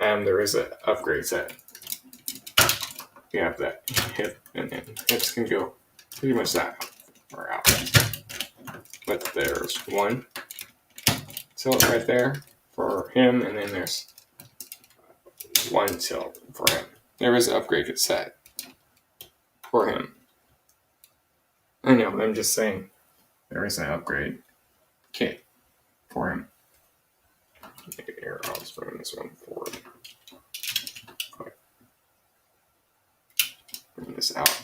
And there is an upgrade set. You have that hip, and then hips can go pretty much that or out. But there's one tilt right there for him, and then there's one tilt for him. There is an upgrade set for him. I know, I'm just saying there is an upgrade kit for him. Here, I'll just bring this one forward. Okay. Bring this out.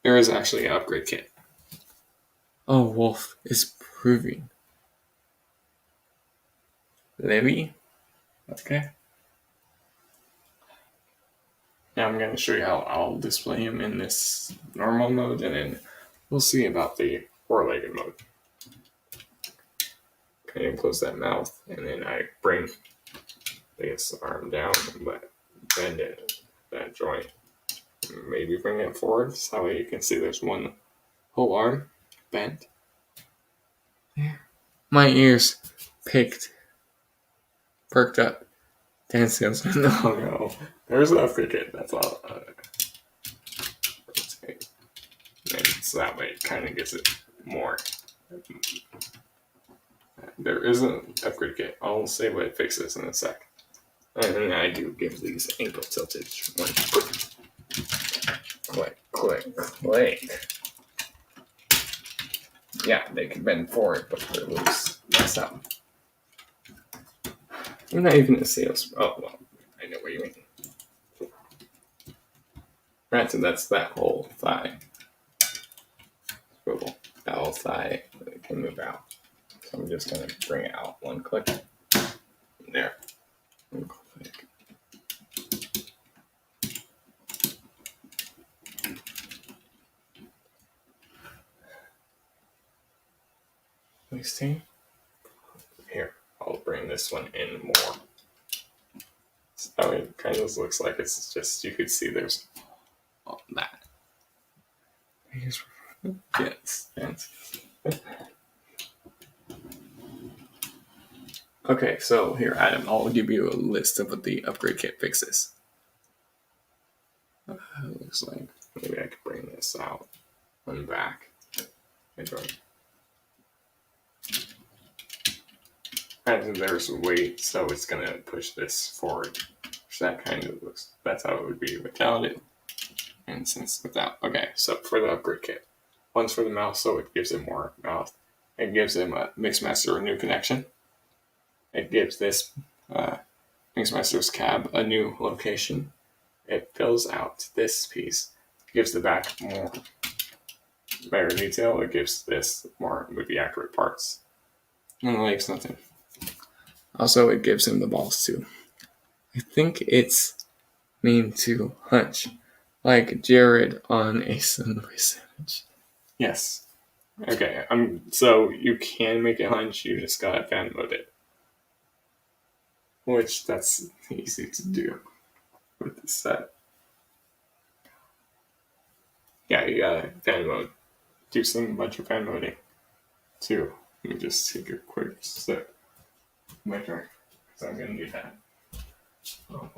There is actually an upgrade kit. Oh, Wolf is proving. Libby? Okay. Now I'm going to show you how I'll display him in this normal mode, and then we'll see about the four-legged mode. Okay, close that mouth, and then I bring this arm down and bend it, that joint. Maybe bring it forward, so that way you can see there's one whole arm bent. There. My ears perked up. Dance salesman. No. There's an upgrade kit, that's all. And so that way it kind of gives it more. There is an upgrade kit. I'll say what it fixes in a sec. And then I do give these ankle tiltage one. Click. Yeah, they can bend forward, but they're loose. That's how. I'm not even a sales. Oh, well, I know what you mean. Right, so that's that whole thigh. Swivel. That whole thigh can move out. So I'm just going to bring it out one click. There. One click. Wasting. Here, I'll bring this one in more. So it kind of looks like it's just, you could see there's all that. Yes. Okay, so here, Adam, I'll give you a list of what the upgrade kit fixes. Looks like maybe I could bring this out and back. And there's weight, so it's going to push this forward. Which that kind of looks, that's how it would be without it. And since without, okay, so for the upgrade kit, one's for the mouse, so it gives it more mouth. It gives him a Mixmaster a new connection. It gives this Mixmaster's cab a new location. It fills out this piece, gives the back more better detail. It gives this more movie accurate parts. And the legs, nothing. Also, it gives him the balls too. I think it's mean to hunch, like Jared on a Sunday sandwich. Yes. Okay. So you can make it hunch. You just gotta fan mode it, which that's easy to do with this set. Yeah, you gotta fan mode. Do some bunch of fan moding too. Let me just take a quick sip. My drink, because I'm gonna do that. Oh.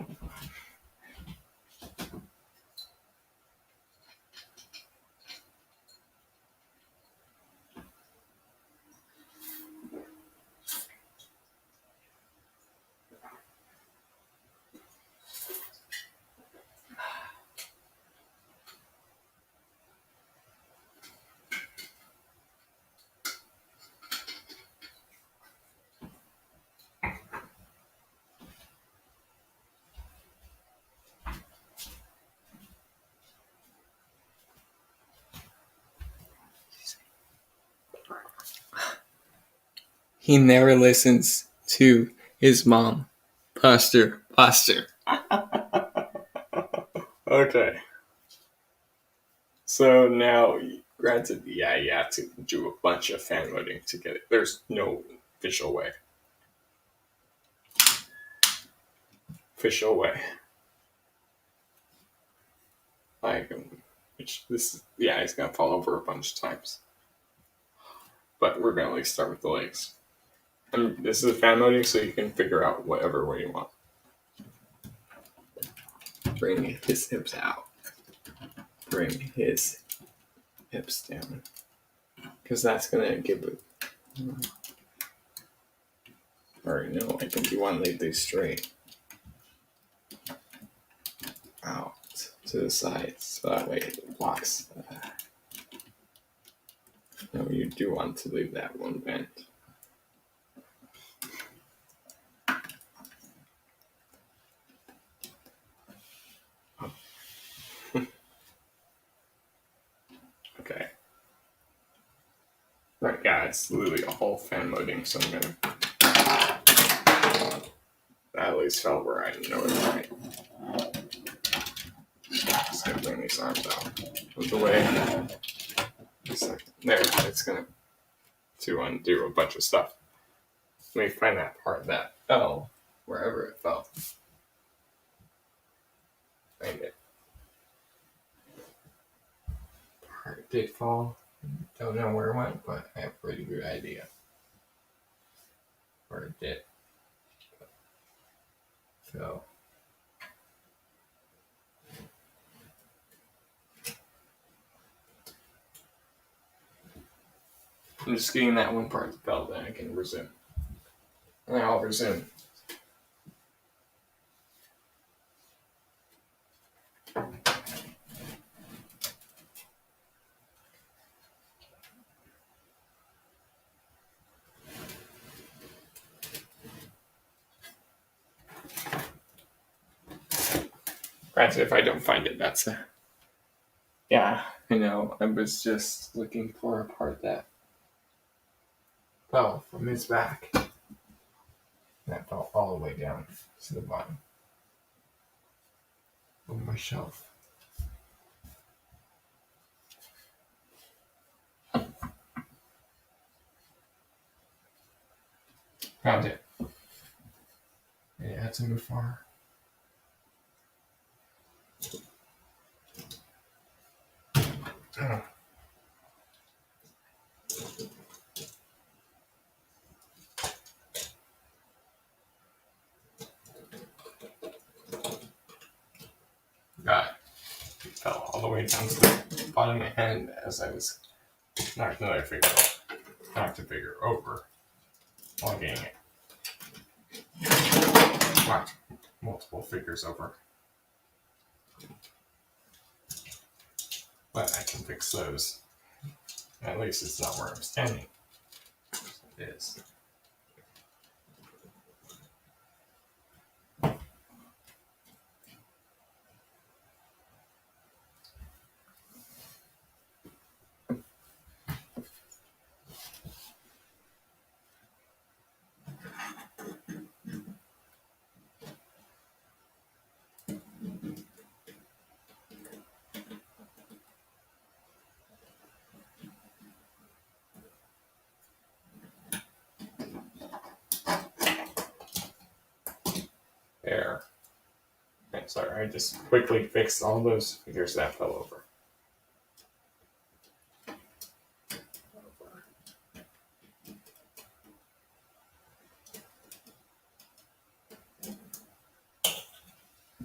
He never listens to his mom. Posture. Okay. So now, granted, yeah, you have to do a bunch of fan loading to get it. There's no official way. Like, he's gonna fall over a bunch of times. But we're gonna at least start with the legs. And this is fan loading, so you can figure out whatever way you want. Bring his hips out. Bring his hips down. Because that's gonna give it. Alright, no, I think you want to leave these straight. Out to the sides, so that way it blocks. No, you do want to leave that one bent. that's literally all fan loading, so I'm gonna. That at least felt where I know it's right. Just gonna bring these arms out of the way. There, it's gonna undo a bunch of stuff. Let me find that part that fell wherever it fell. Find it. Part did fall. Don't know where it went, but I have a pretty good idea where it did. So. I'm just getting that one part that fell, then I can resume. And I'll resume. Granted, if I don't find it, that's a... Yeah, I know. I was just looking for a part that fell from his back. That fell all the way down to the bottom of my shelf. Found it. It had to move far. Oh. Got it. It fell all the way down to the bottom end as I was knocked a figure over while getting it. Knocked multiple figures over. But I can fix those. At least it's not where I'm standing. It is. There. I'm sorry, I just quickly fixed all those figures that fell over.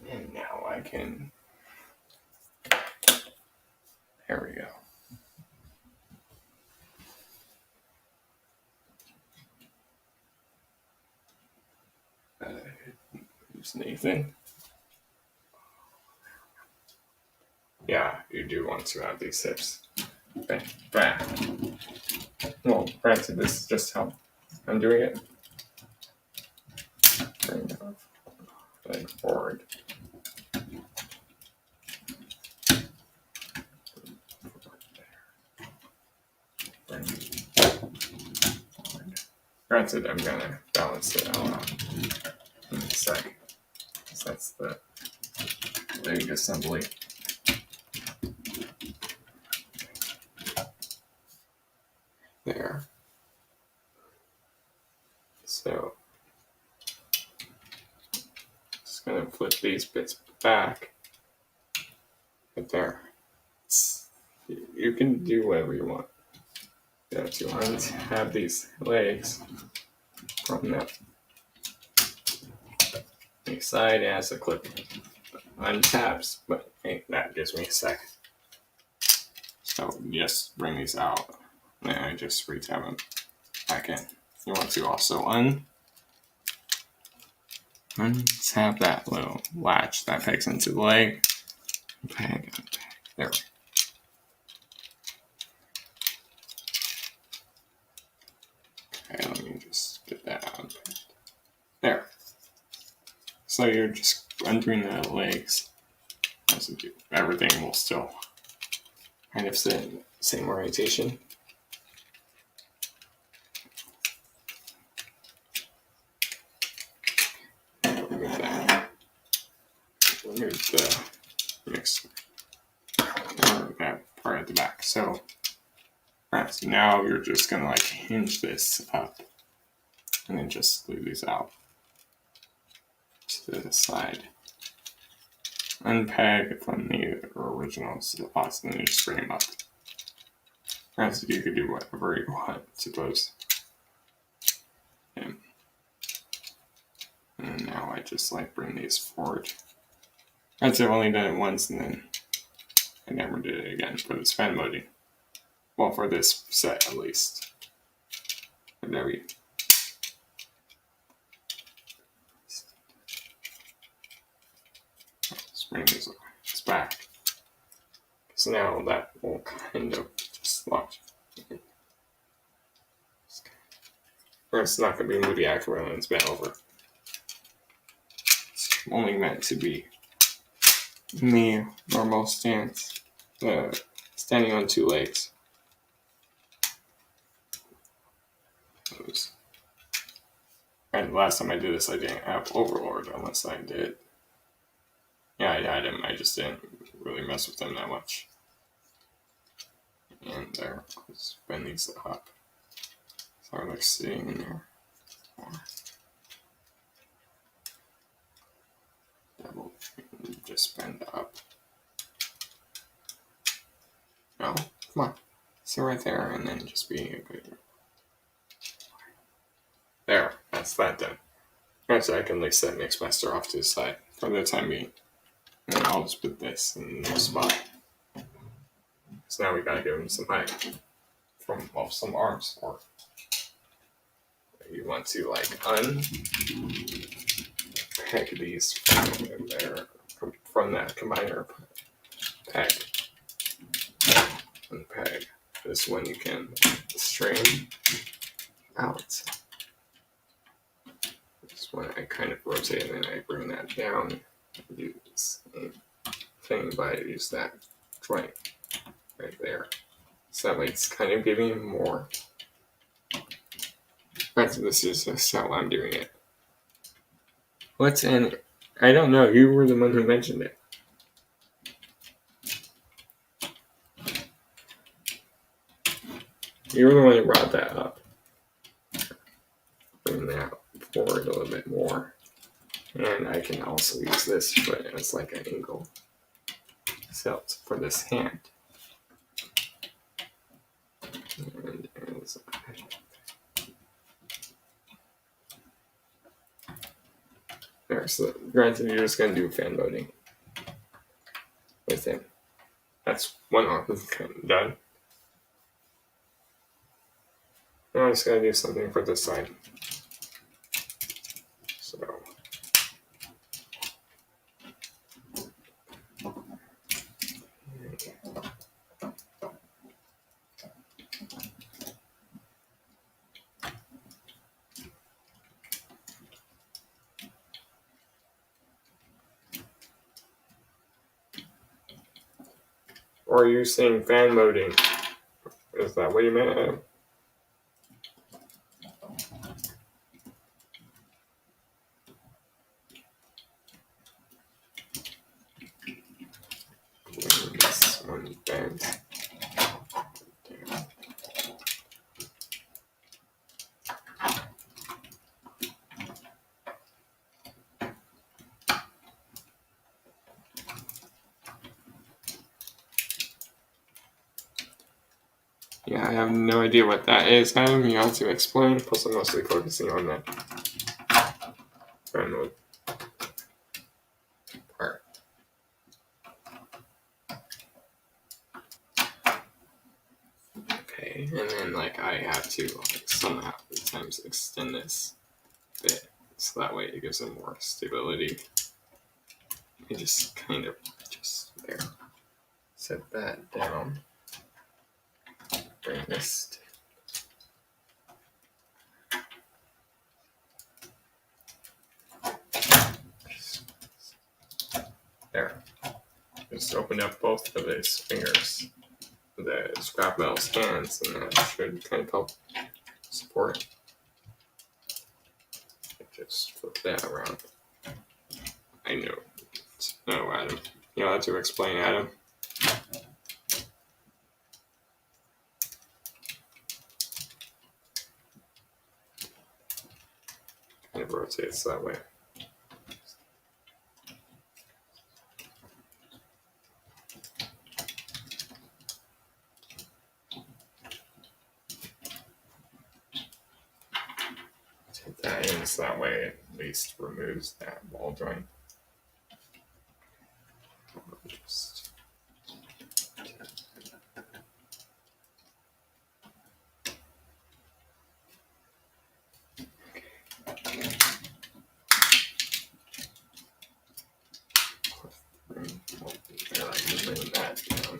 And now I can... There we go. Use Nathan. Yeah, you do want to have these hips. Okay, back. Well, granted, this is just how I'm doing it. Bring it up, leg forward. Bring it forward. Granted, I'm gonna balance it out in a sec. So that's the leg assembly. There. So, just gonna flip these bits back. Right there. You can do whatever you want. You have to untap these legs from the side as a clip untaps, but hey, that gives me a sec. So just bring these out, and I just retap them back in. You want to also untap that little latch that pegs into the leg. Peg. There. Okay, let me just get that out. There. So you're just undoing the legs. As you do, everything will still kind of sit in the same orientation. here's the mixer, or that part at the back. So, alright, so now you're just gonna like hinge this up, and then just leave these out to the side. Unpeg from the original spots, and then you just bring them up. Alright, so you could do whatever you want, I suppose. And now I just like bring these forward. I've only done it once, and then I never did it again for this fan modding. Well, for this set at least. But there we go. Let's bring this back. So now that will kind of just lock in. Or it's not going to be movie accurate when it's bent over. It's only meant to be me normal stance, standing on two legs. And last time I did this, I didn't have Overlord unless I did. Yeah, I had him. I just didn't really mess with him that much. And there, let's bend these up. So I'm like sitting in there. Double, just bend up. No, come on. Sit right there and then just be a good. There, that's that done. Alright, so I can like set Mixmaster off to the side for the time being. And I'll just put this in the spot. So now we gotta give him some height from some arms, or you want to like unpeg these from there from that combiner peg. Unpeg. This one you can strain out. This one I kind of rotate and then I bring that down. Do the same thing, but I use that joint right there. So that way it's kind of giving him more. Right, so this is just how I'm doing it. What's in it? I don't know. You were the one who mentioned it. You were the one who brought that up. Bring that forward a little bit more. And I can also use this foot as like an angle tilt for this hand. And there, so granted you're just going to do fan loading with him. That's one arm done. Now I'm just going to do something for this side. So or are you saying fan loading? Is that what you meant? This one bent. Yeah, I have no idea what that is. Adam, you have to explain. Plus, I'm mostly focusing on that fan mode part. Okay, and then like I have to like somehow sometimes extend this bit so that way it gives it more stability. I just kind of just there. Set that down. Bring this there. Just open up both of his fingers, the scrap metal's hands, and that should kind of help support. Just flip that around. I know. No, You'll have to explain, Adam. And it rotates that way. Take that in so that way it at least removes that ball joint. Just moving that down.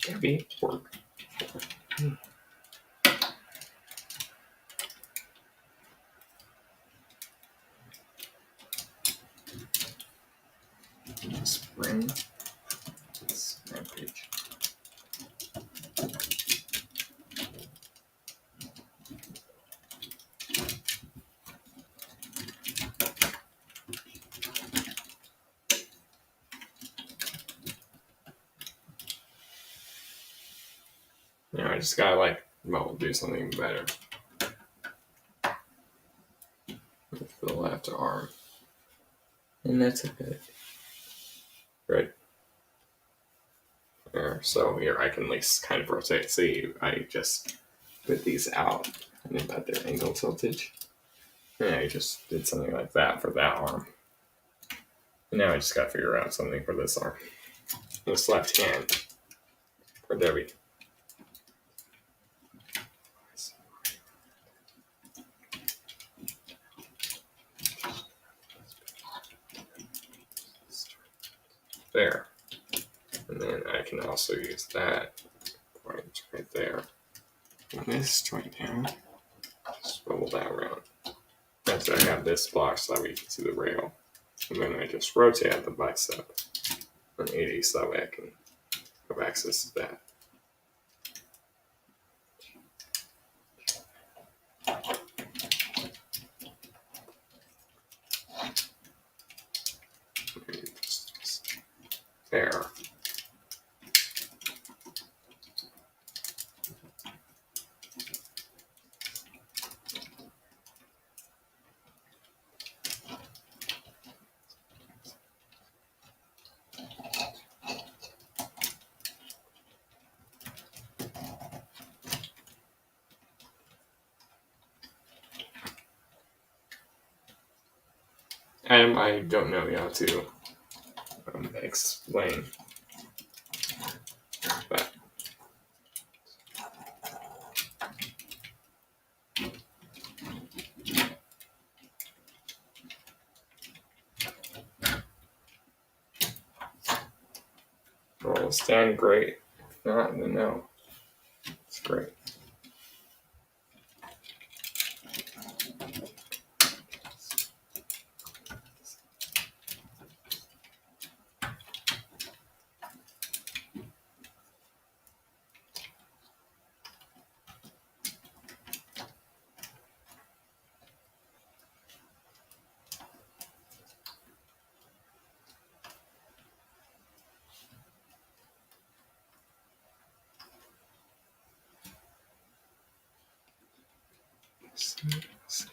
Heavy work. Spring. Page. I just gotta do something better with the left arm. And that's it. Right. There. So here I can at least kind of rotate. See, I just put these out and then put their angle tiltage. And I just did something like that for that arm. And now I just gotta figure out something for this arm. This left hand for Debbie. There. And then I can also use that point right there. And this joint down. Just roll that around. After I have this block so that we can see the rail. And then I just rotate the bicep 180 so that way I can have access to that. There. I don't know how to explain, but will stand great. If not, then no. It's great.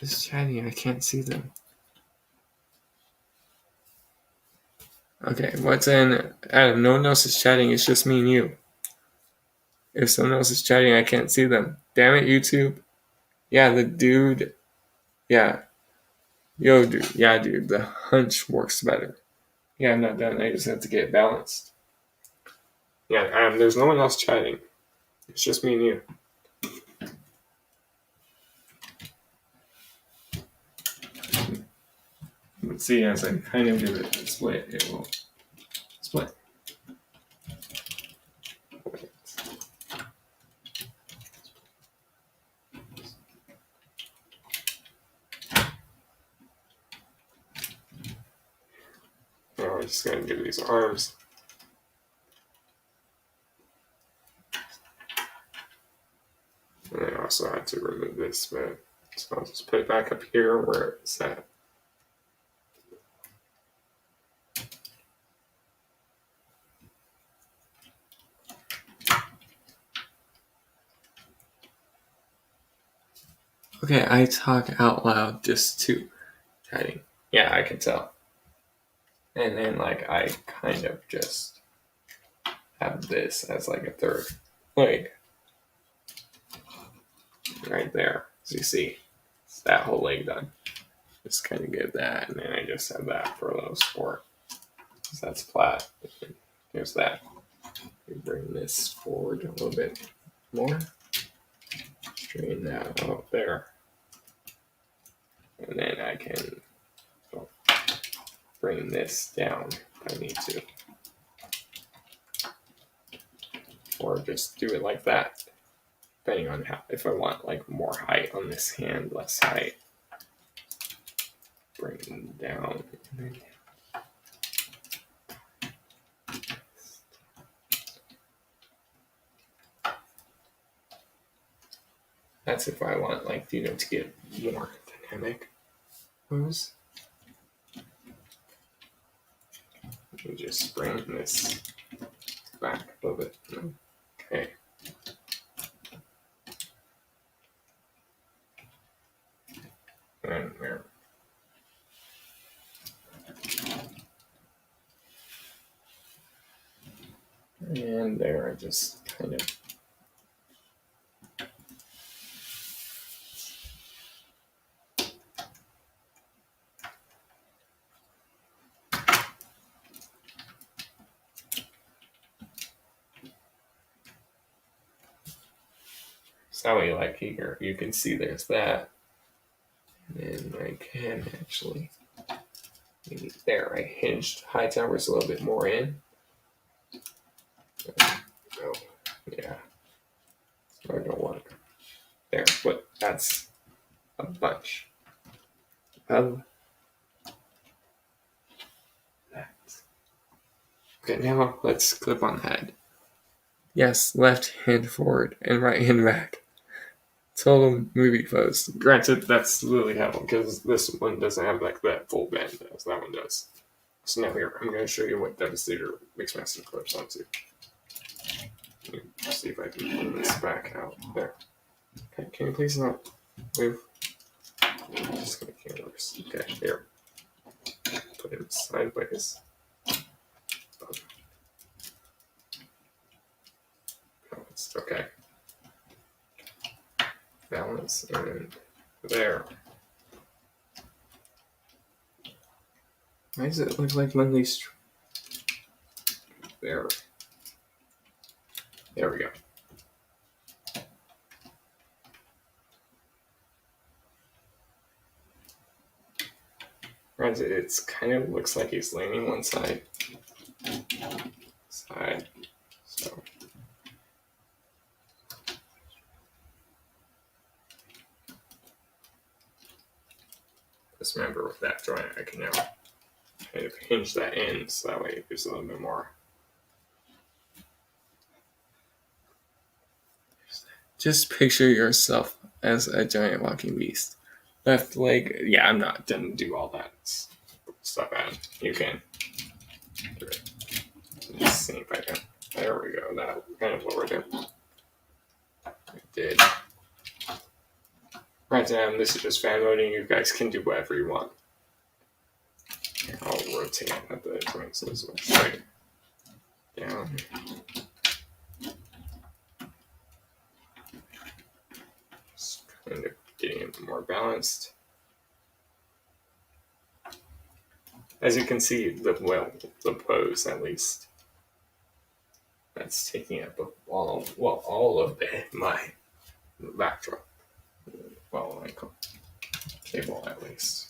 It's chatting. I can't see them. Okay, what's in Adam? No one else is chatting. It's just me and you. If someone else is chatting, I can't see them. Damn it, YouTube. Yeah, the dude. Yeah. Yo, dude. Yeah, dude. The hunch works better. Yeah, I'm not done. I just have to get it balanced. Yeah, there's no one else chatting. It's just me and you. But see, as I kind of give it a split, it will split. I'm just going to do these arms. And I also had to remove this bit. So I'll just put it back up here where it's at. Okay, I talk out loud just too chatting. Yeah, I can tell. And then like I kind of just have this as like a third leg. Right there. As you see, it's that whole leg done. Just kind of give that, and then I just have that for a little sport. So that's flat. There's that. You bring this forward a little bit more. Straighten that out there. And then I can bring this down if I need to. Or just do it like that. Depending on how, if I want like more height on this hand, less height. Bring it down. That's if I want like, to get more dynamic pose. You just bring this back a little bit. Okay. And there. And there, I just kind of so like here, you can see there's that. And I can actually, maybe there, I hinged high towers a little bit more in. Oh, yeah. So I don't work. There, but that's a bunch of that. Okay, now let's clip on head. Yes, left hand forward and right hand back. Total movie pose. Granted, that's literally how, because this one doesn't have like that full bend as that one does. So now here, I'm going to show you what Devastator Mixmaster clips onto. See if I can pull this back out. There. Okay, can you please not move? I'm just going to reverse. Okay, here. Put him sideways. Balanced. Okay. Balance and there. Why does it look like Monday's? There. There we go. Granted, it's kind of looks like he's leaning one side. So. Just remember with that joint, I can now kind of hinge that in so that way it gives a little bit more. Just picture yourself as a giant walking beast. Left leg, yeah, I'm not didn't do all that stuff at him. You can do it. Just see if I can. There we go. That kind of lowered him. I did. Right now, this is just fan loading. You guys can do whatever you want. I'll rotate at the joint so this will straight down. Just kind of getting it more balanced. As you can see, the pose at least, that's taking up all of my backdrop. Well, like table at least.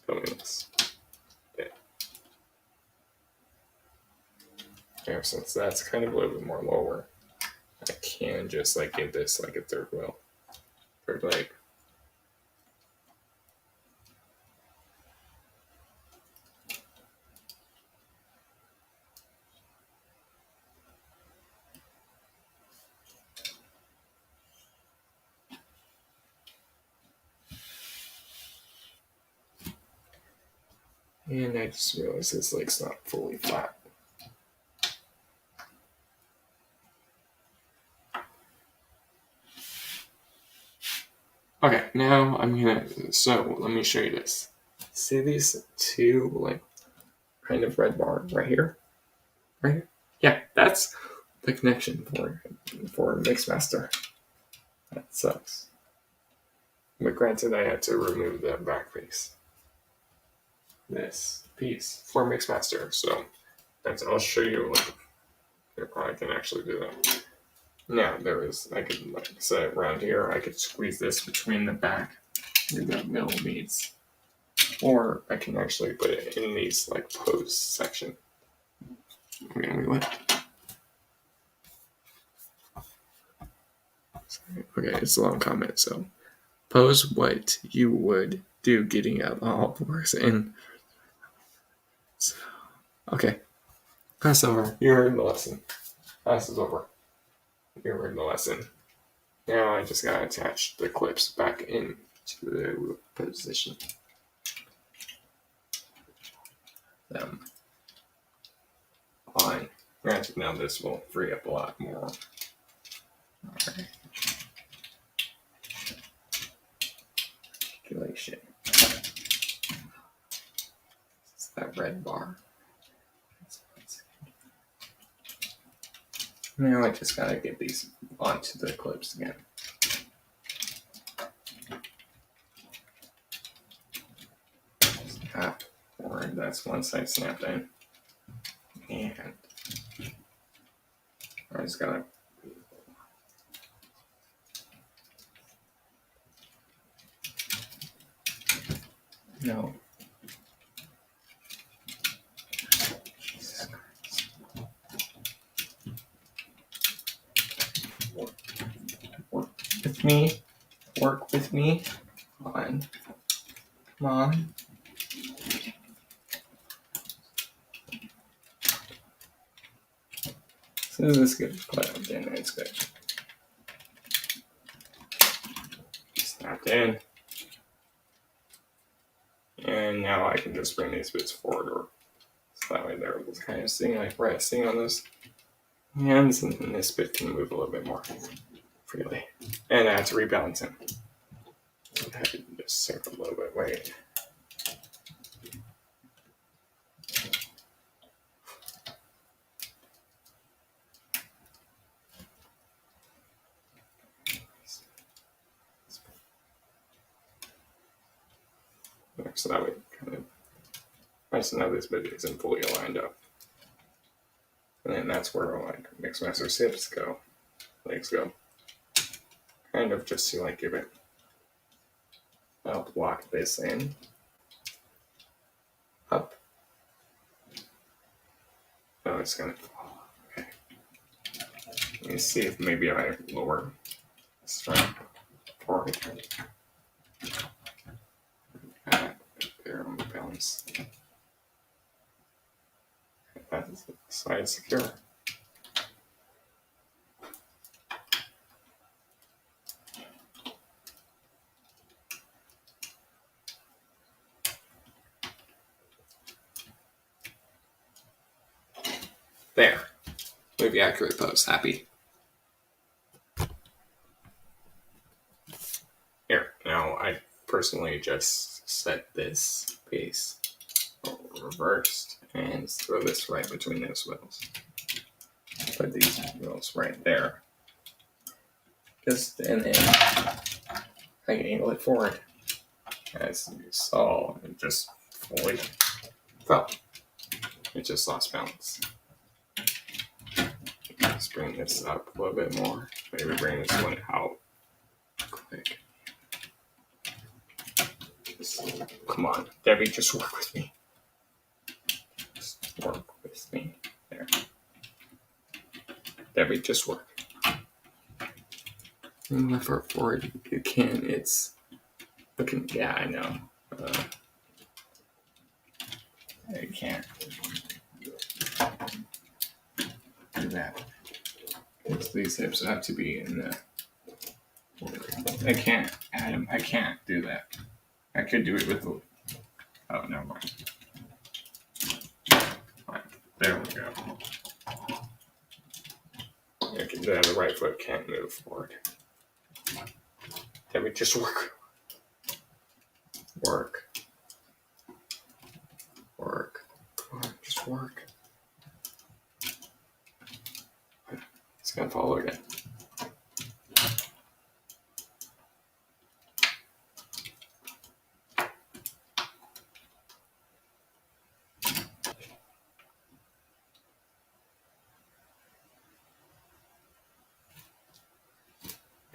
Filming this. Okay. There, since that's kind of a little bit more lower, I can just like give this like a third leg. And I just realized his leg's not fully flat. Okay, now so let me show you this. See these two, like, kind of red bar right here? Right here? Yeah, that's the connection for Mixmaster. That sucks. But granted, I had to remove that back piece. This piece for Mixmaster, so I'll show you if I can actually do that. Now I could set it around here. I could squeeze this between the back where the middle meets, or I can actually put it in these pose section. Okay, it's a long comment. So, pose what you would do getting out all fours and. So, okay, class over. You heard the lesson. Class is over. You heard the lesson. Now I just gotta attach the clips back into the position. Them on. Granted, now this will free up a lot more. Alright. Articulation. It's that red bar. Now I just gotta get these onto the clips again. Snap forward, that's one side snapped in. And I just gotta no. Jesus Christ. Work with me. Come on. So this gets plugged in, it's good. Snapped in. And now I can just bring these bits forward, or so that way they're kind of sitting resting on those hands, and this bit can move a little bit more freely. And I have to rebalance him. I have to just circle a little bit. Wait. So that way, so now this bit isn't fully aligned up. And then that's where Mixmaster's hips go, legs go. Kind of just to give it, help lock this in. Up. Oh, it's gonna fall. Okay. Let me see if maybe I lower the strap forward. There on the balance. That's side secure. There. Maybe accurate pose. Happy. Here. Now I personally just set this piece reversed and throw this right between those wheels. Put these wheels right there. And then I can angle it forward. As you saw, it just fully fell. It just lost balance. Let's bring this up a little bit more. Maybe bring this one out. Quick. Come on, Debbie, just work with me. Just work with me. There. Debbie, just work. And left or forward, you can. It's looking. Yeah, I know. You can't do that. These hips have to be in the. I can't add them. I can't do that. I could do it with the. Oh, never mind. There we go. Okay, the right foot can't move forward. Can we just work? Work. Work. Come on, just work. It's gonna follow again.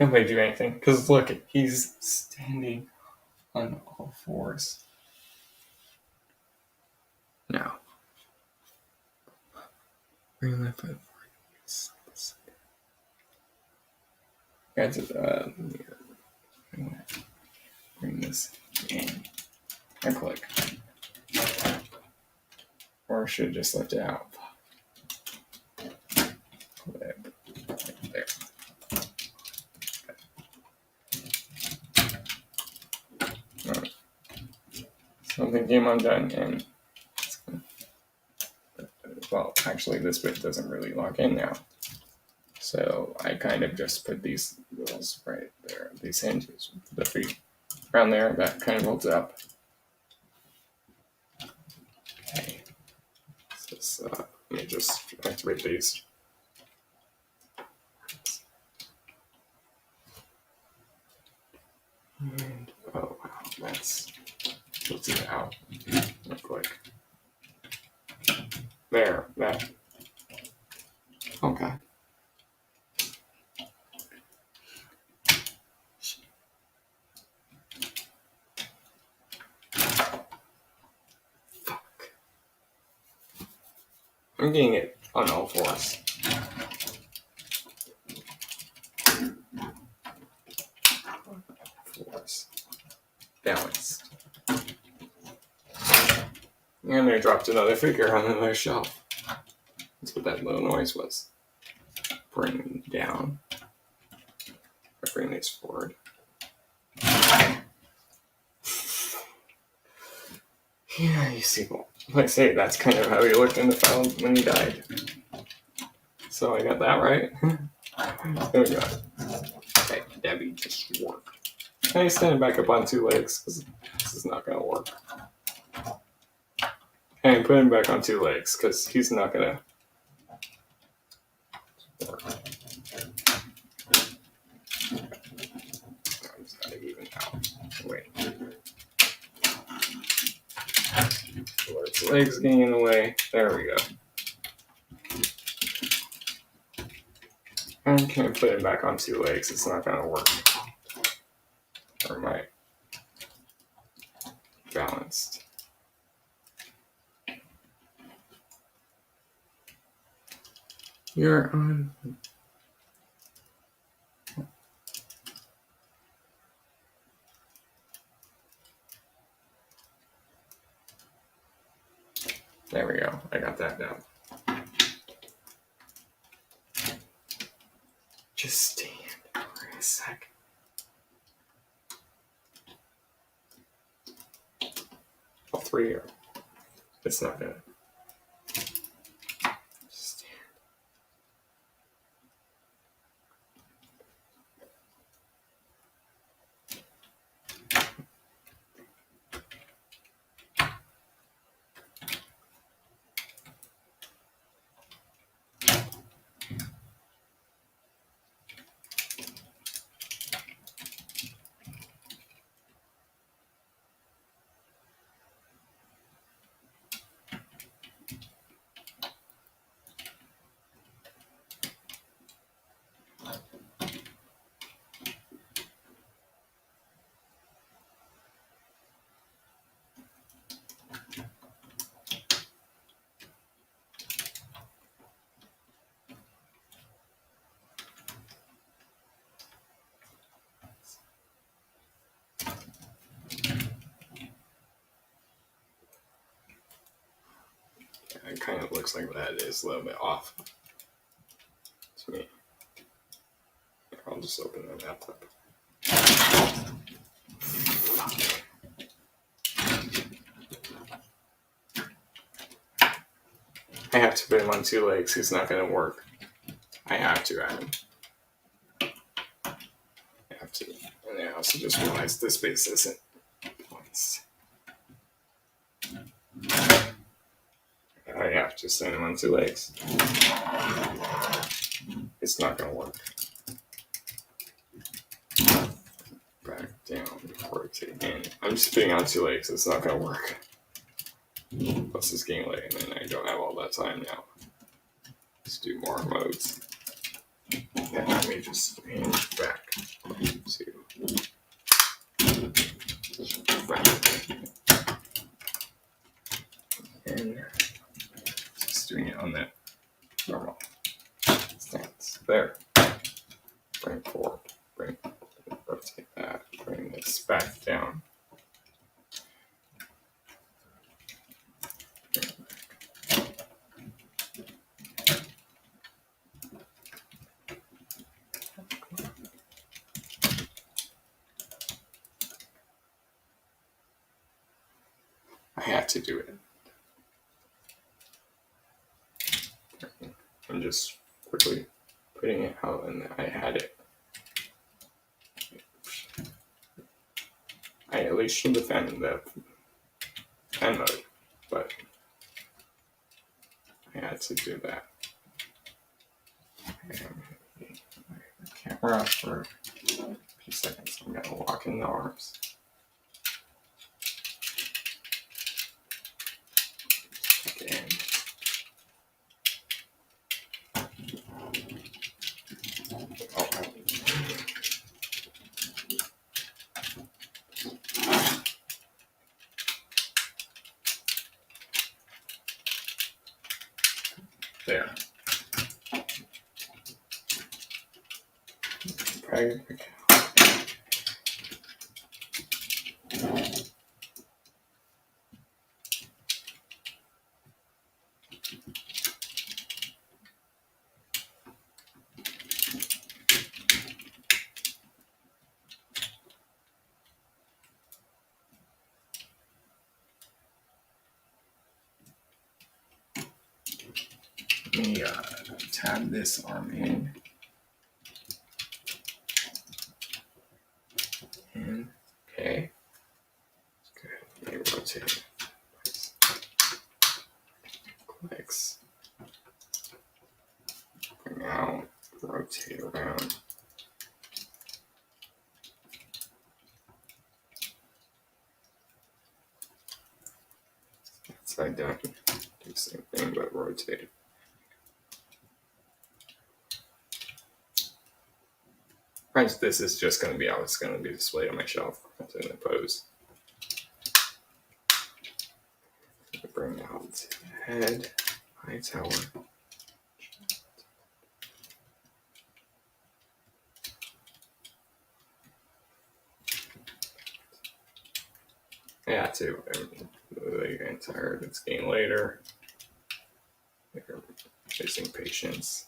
Nobody do anything, because look, he's standing on all fours. Now, bring that foot forward. Bring this in and click. Or I should just lift it out. Click. Right there. Alright. So the game I'm done, and well, actually, this bit doesn't really lock in now. So I kind of just put these wheels right there, these hinges, the feet around there, that kind of holds it up. Okay. Let me just activate these. And, oh wow, that's tilts it out real quick. There, that. Okay. Fuck. I'm getting it on all fours. Balanced. And I dropped another figure on another shelf. That's what that little noise was. Bring down. I bring these forward. Yeah, you see, well, like I say, that's kind of how he looked in the file when he died. So I got that right. There we go. Okay, Debbie just worked. Now he's standing back up on two legs, because this is not going to work. And put him back on two legs, because he's not going to work. I'm just going to even out. Wait. His legs getting in the way. There we go. I can't put him back on two legs. It's not going to work. Or am I balanced? You're on. There we go. I got that down. Just stand for a second. All three are. It's not gonna. Just stand. It kind of looks like that is a little bit off to me. I'll just open the laptop. I have to put him on 2 legs. He's not going to work. I have to add him. I have to. And I also just realized this base isn't points. I have to send him on 2 legs. It's not going to work. Back down, rotate in. I'm just putting on 2 legs. It's not going to work. Plus it's getting late, and then I don't have all that time now. Let's do more modes. And let me just hinge back to back. And just doing it on that normal stance. There. Bring forward. Rotate that. Bring this back down. I had to do it. I'm just quickly putting it out, and I had it. I at least should defend the fan mode, but I had to do that. Camera for a few seconds. I'm gonna lock in the arms. Again. There. Drag it back out. Let me tab this arm in. And, okay. Good. Let me rotate. Clicks. Bring out. Rotate around. Upside down. Do the same thing, but rotate it. This is just going to be how it's going to be displayed on my shelf. That's in the pose. Bring out the head, high tower. Yeah, too. The entire it's getting later. They're facing patience.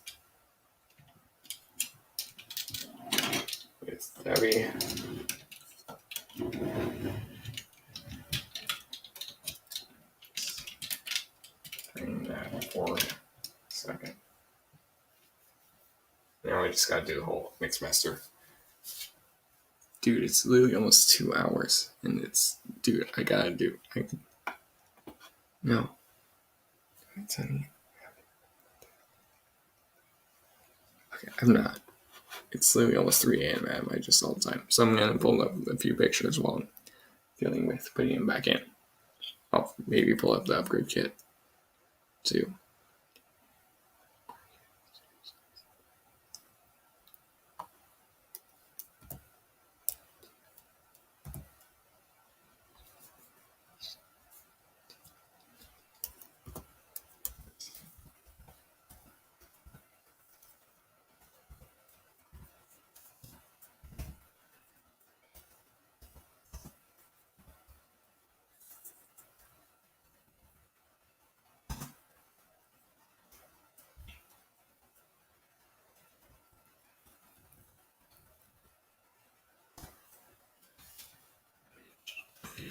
It's heavy. Bring that forward a second. Now we just gotta do the whole mix master. Dude, it's literally almost 2 hours. And it's, dude, I gotta do. No. Okay, I'm not. It's literally almost 3 a.m. at my just all the time. So I'm gonna pull up a few pictures while I'm dealing with putting them back in. I'll maybe pull up the upgrade kit too.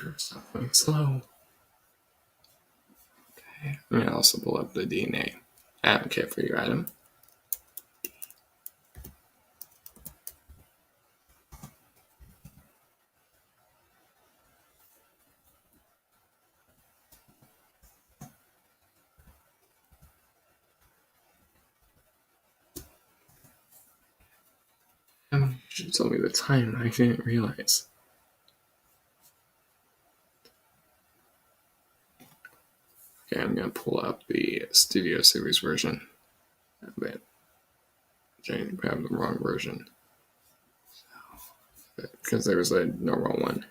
You're something slow. Okay, I'm And also pull up the DNA kit for your item. You should tell me the time. I didn't realize. Okay, I'm gonna pull up the Studio Series version of it. I grabbed the wrong version because there was a normal one.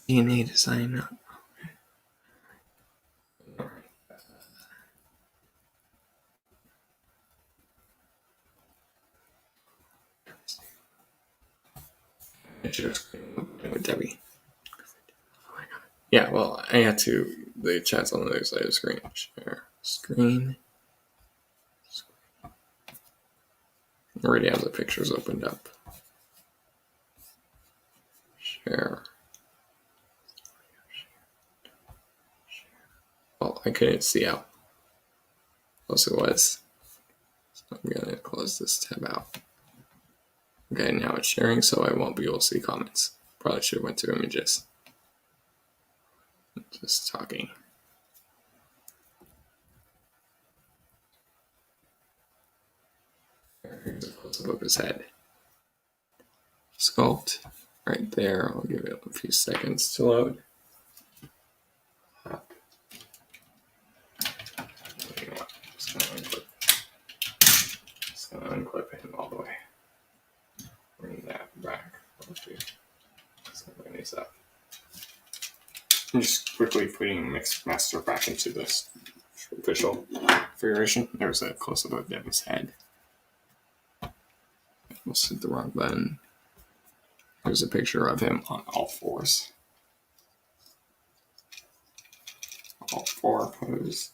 DNA design. With Debbie. Yeah, well, I had to. The chat's on the other side of the screen. Share screen. I already have the pictures opened up. Share. Well, I couldn't see how close it was. So I'm gonna close this tab out. Okay, now it's sharing, so I won't be able to see comments. Probably should have went to images. Just talking. Here's a close-up of his head. Sculpt right there. I'll give it a few seconds to load. You know what? Just gonna unclip him all the way. Bring that back. Something is up. I'm just quickly putting Mix Master back into this official configuration. There's a close-up of Devin's head. Almost hit the wrong button. There's a picture of him on all fours. All four pose.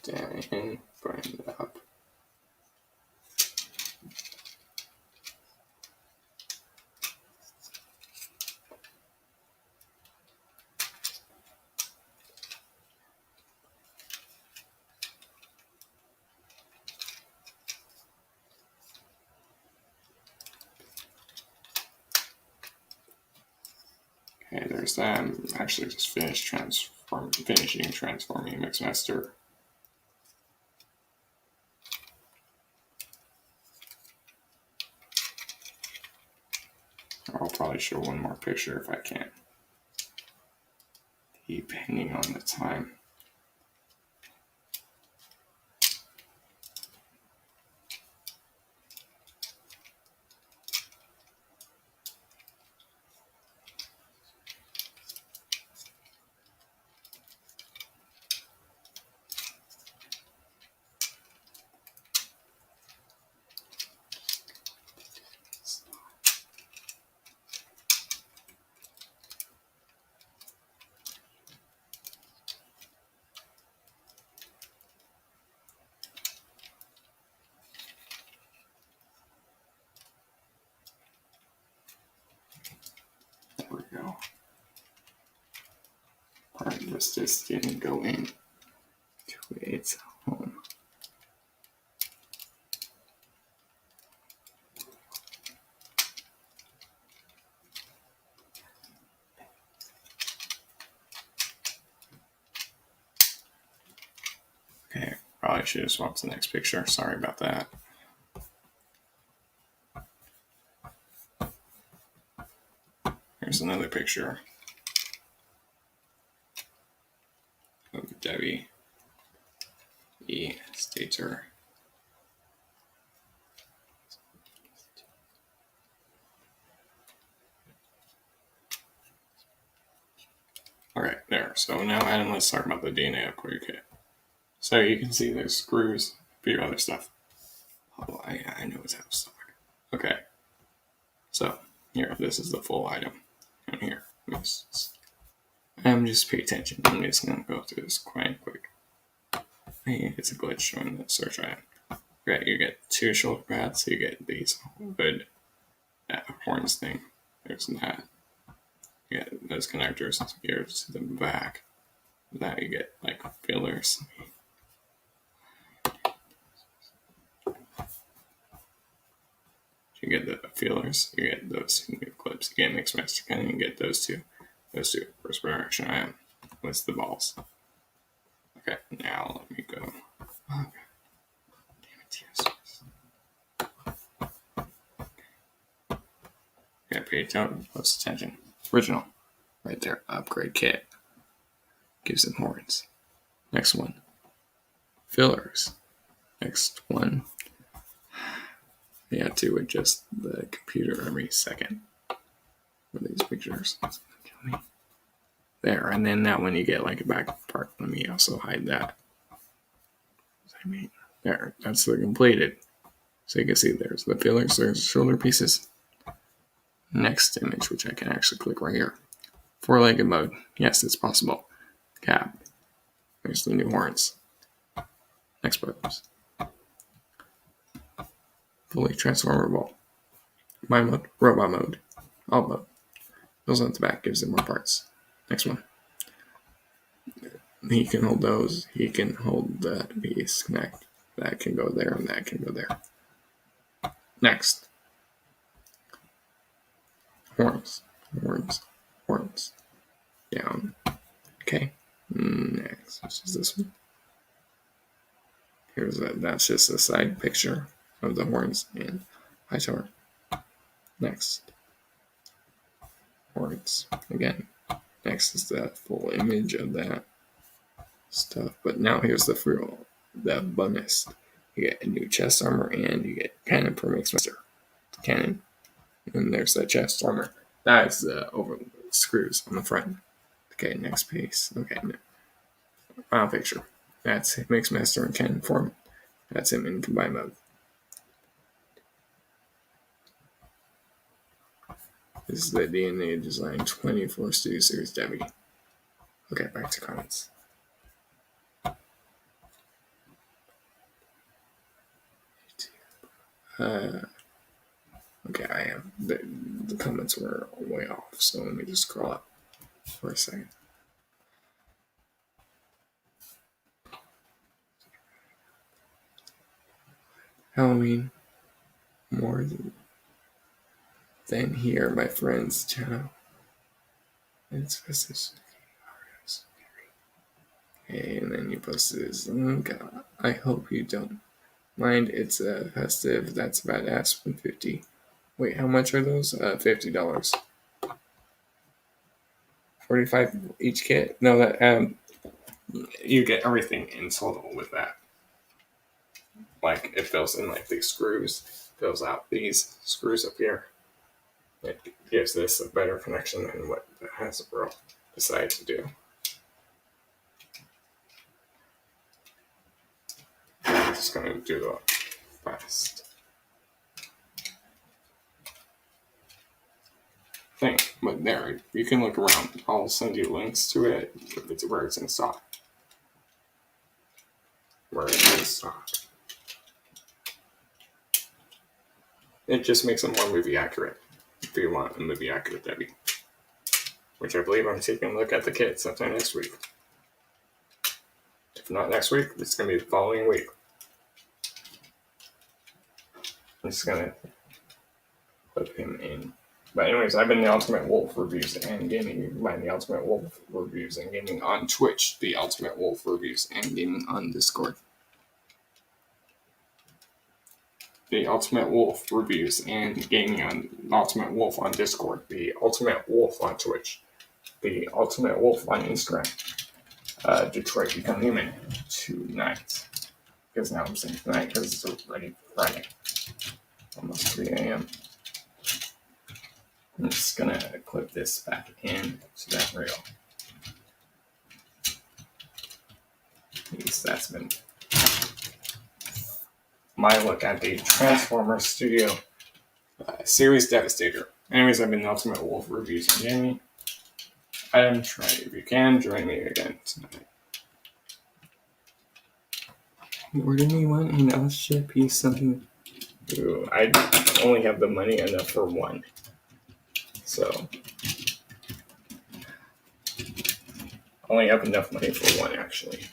Down in, bring it up. Okay, there's that. I'm actually just finishing transforming Mixmaster. I'll probably show one more picture if I can, depending on the time. There we go. Part of this didn't go in to its home. Okay, probably should have swapped to the next picture. Sorry about that. Here's another picture of Debbie Devastator. Alright, there. So now, Adam, let's talk about the DNA upgrade kit. So you can see there's screws, a few other stuff. Oh, I know it's out of stock. Okay. So, here, this is the full item. And here, I'm just pay attention. I'm just going to go through this quite quick. It's a glitch showing the search item. Right, you get 2 shoulder pads, you get these hood horns thing. There's that. You get those connectors here to the back. That you get like fillers. You get the feelers, you get those new clips, you get mixed master cannon, you get those two. Those two. First production item was the balls. Okay, now let me go. Okay. Damn it, okay, pay close attention. Original. Right there. Upgrade kit. Gives them horns. Next one. Fillers. Next one. You have to adjust the computer every second for these pictures. It's gonna kill me. There, and then that one you get like a back part. Let me also hide that. There, that's the completed. So you can see there's the fillers, there's shoulder pieces. Next image, which I can actually click right here. 4-legged mode. Yes, it's possible. Cap. There's the new horns. Next pose. Fully transformable. My mode. Robot mode. Alt mode. Those on the back gives it more parts. Next one. He can hold those. He can hold that piece. Connect. That can go there and that can go there. Next. Horns. Horns. Horns. Down. Okay. Next. Which is this one. That's just a side picture of the horns and Hightower. Next. Horns. Again. Next is the full image of that stuff. But now here's the bonus. You get a new chest armor and you get cannon per Mixmaster. Cannon. And there's that chest armor. That is the over screws on the front. Okay, next piece. Okay, final picture. That's Mixmaster in cannon form. That's him in combined mode. This is the DNA Design 24 Studio Series Debbie. Okay, back to comments. Okay, I have the comments were way off, so let me just scroll up for a second. Halloween, more than here, my friends. Channel. It's festive. Okay, and then you post this. Oh God, I hope you don't mind. It's festive. That's badass. 150. Wait, how much are those? $50. 45 each kit. No, that you get everything in total with that. Like it fills in like these screws, fills out these screws up here. It gives this a better connection than what the Hasbro decided to do. I'm just gonna do the fast thing, but there you can look around. I'll send you links to it if it's where it's in stock. Where it's in stock. It just makes it more movie accurate. If you want a movie accurate Debbie. Which I believe I'm taking a look at the kit sometime next week. If not next week, it's going to be the following week. I'm just going to put him in. But anyways, I've been the Ultimate Wolf Reviews and Gaming by the Ultimate Wolf Reviews and Gaming on Twitch, the Ultimate Wolf Reviews and Gaming on Discord. The Ultimate Wolf Reviews and Gaming on Ultimate Wolf on Discord, the Ultimate Wolf on Twitch, the Ultimate Wolf on Instagram. Detroit Become Human tonight. Because now I'm saying tonight because it's already Friday. Almost 3 a.m. I'm just going to clip this back in to that reel. Yes, that's been my look at the Transformers Studio Series Devastator. Anyways, I've been the Ultimate Wolf Reviews and Gaming. Try if you can, join me again tonight. ordered me one, and I'll ship you something. Ooh, I only have the money enough for one. So, I only have enough money for one, actually.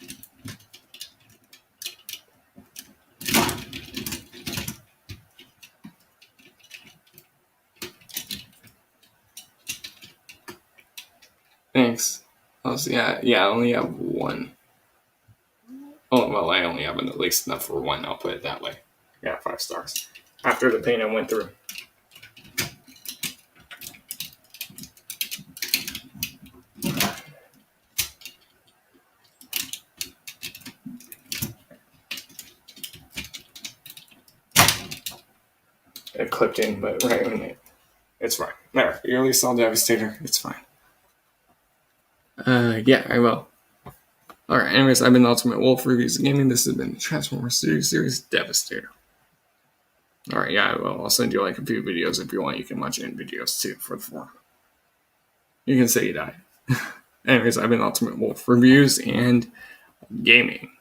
Thanks. Yeah, I only have one. Oh, well, I only have at least enough for one, I'll put it that way. Yeah, 5 stars. After the pain I went through. It clipped in, but right when it's fine. There, you already saw Devastator. It's fine. Yeah, I will. Alright, anyways, I've been Ultimate Wolf Reviews of Gaming. This has been the Transformers series Devastator. Alright, yeah, I will. I'll send you like a few videos if you want. You can watch it in videos too for the forum. You can say you died. Anyways, I've been Ultimate Wolf Reviews and Gaming.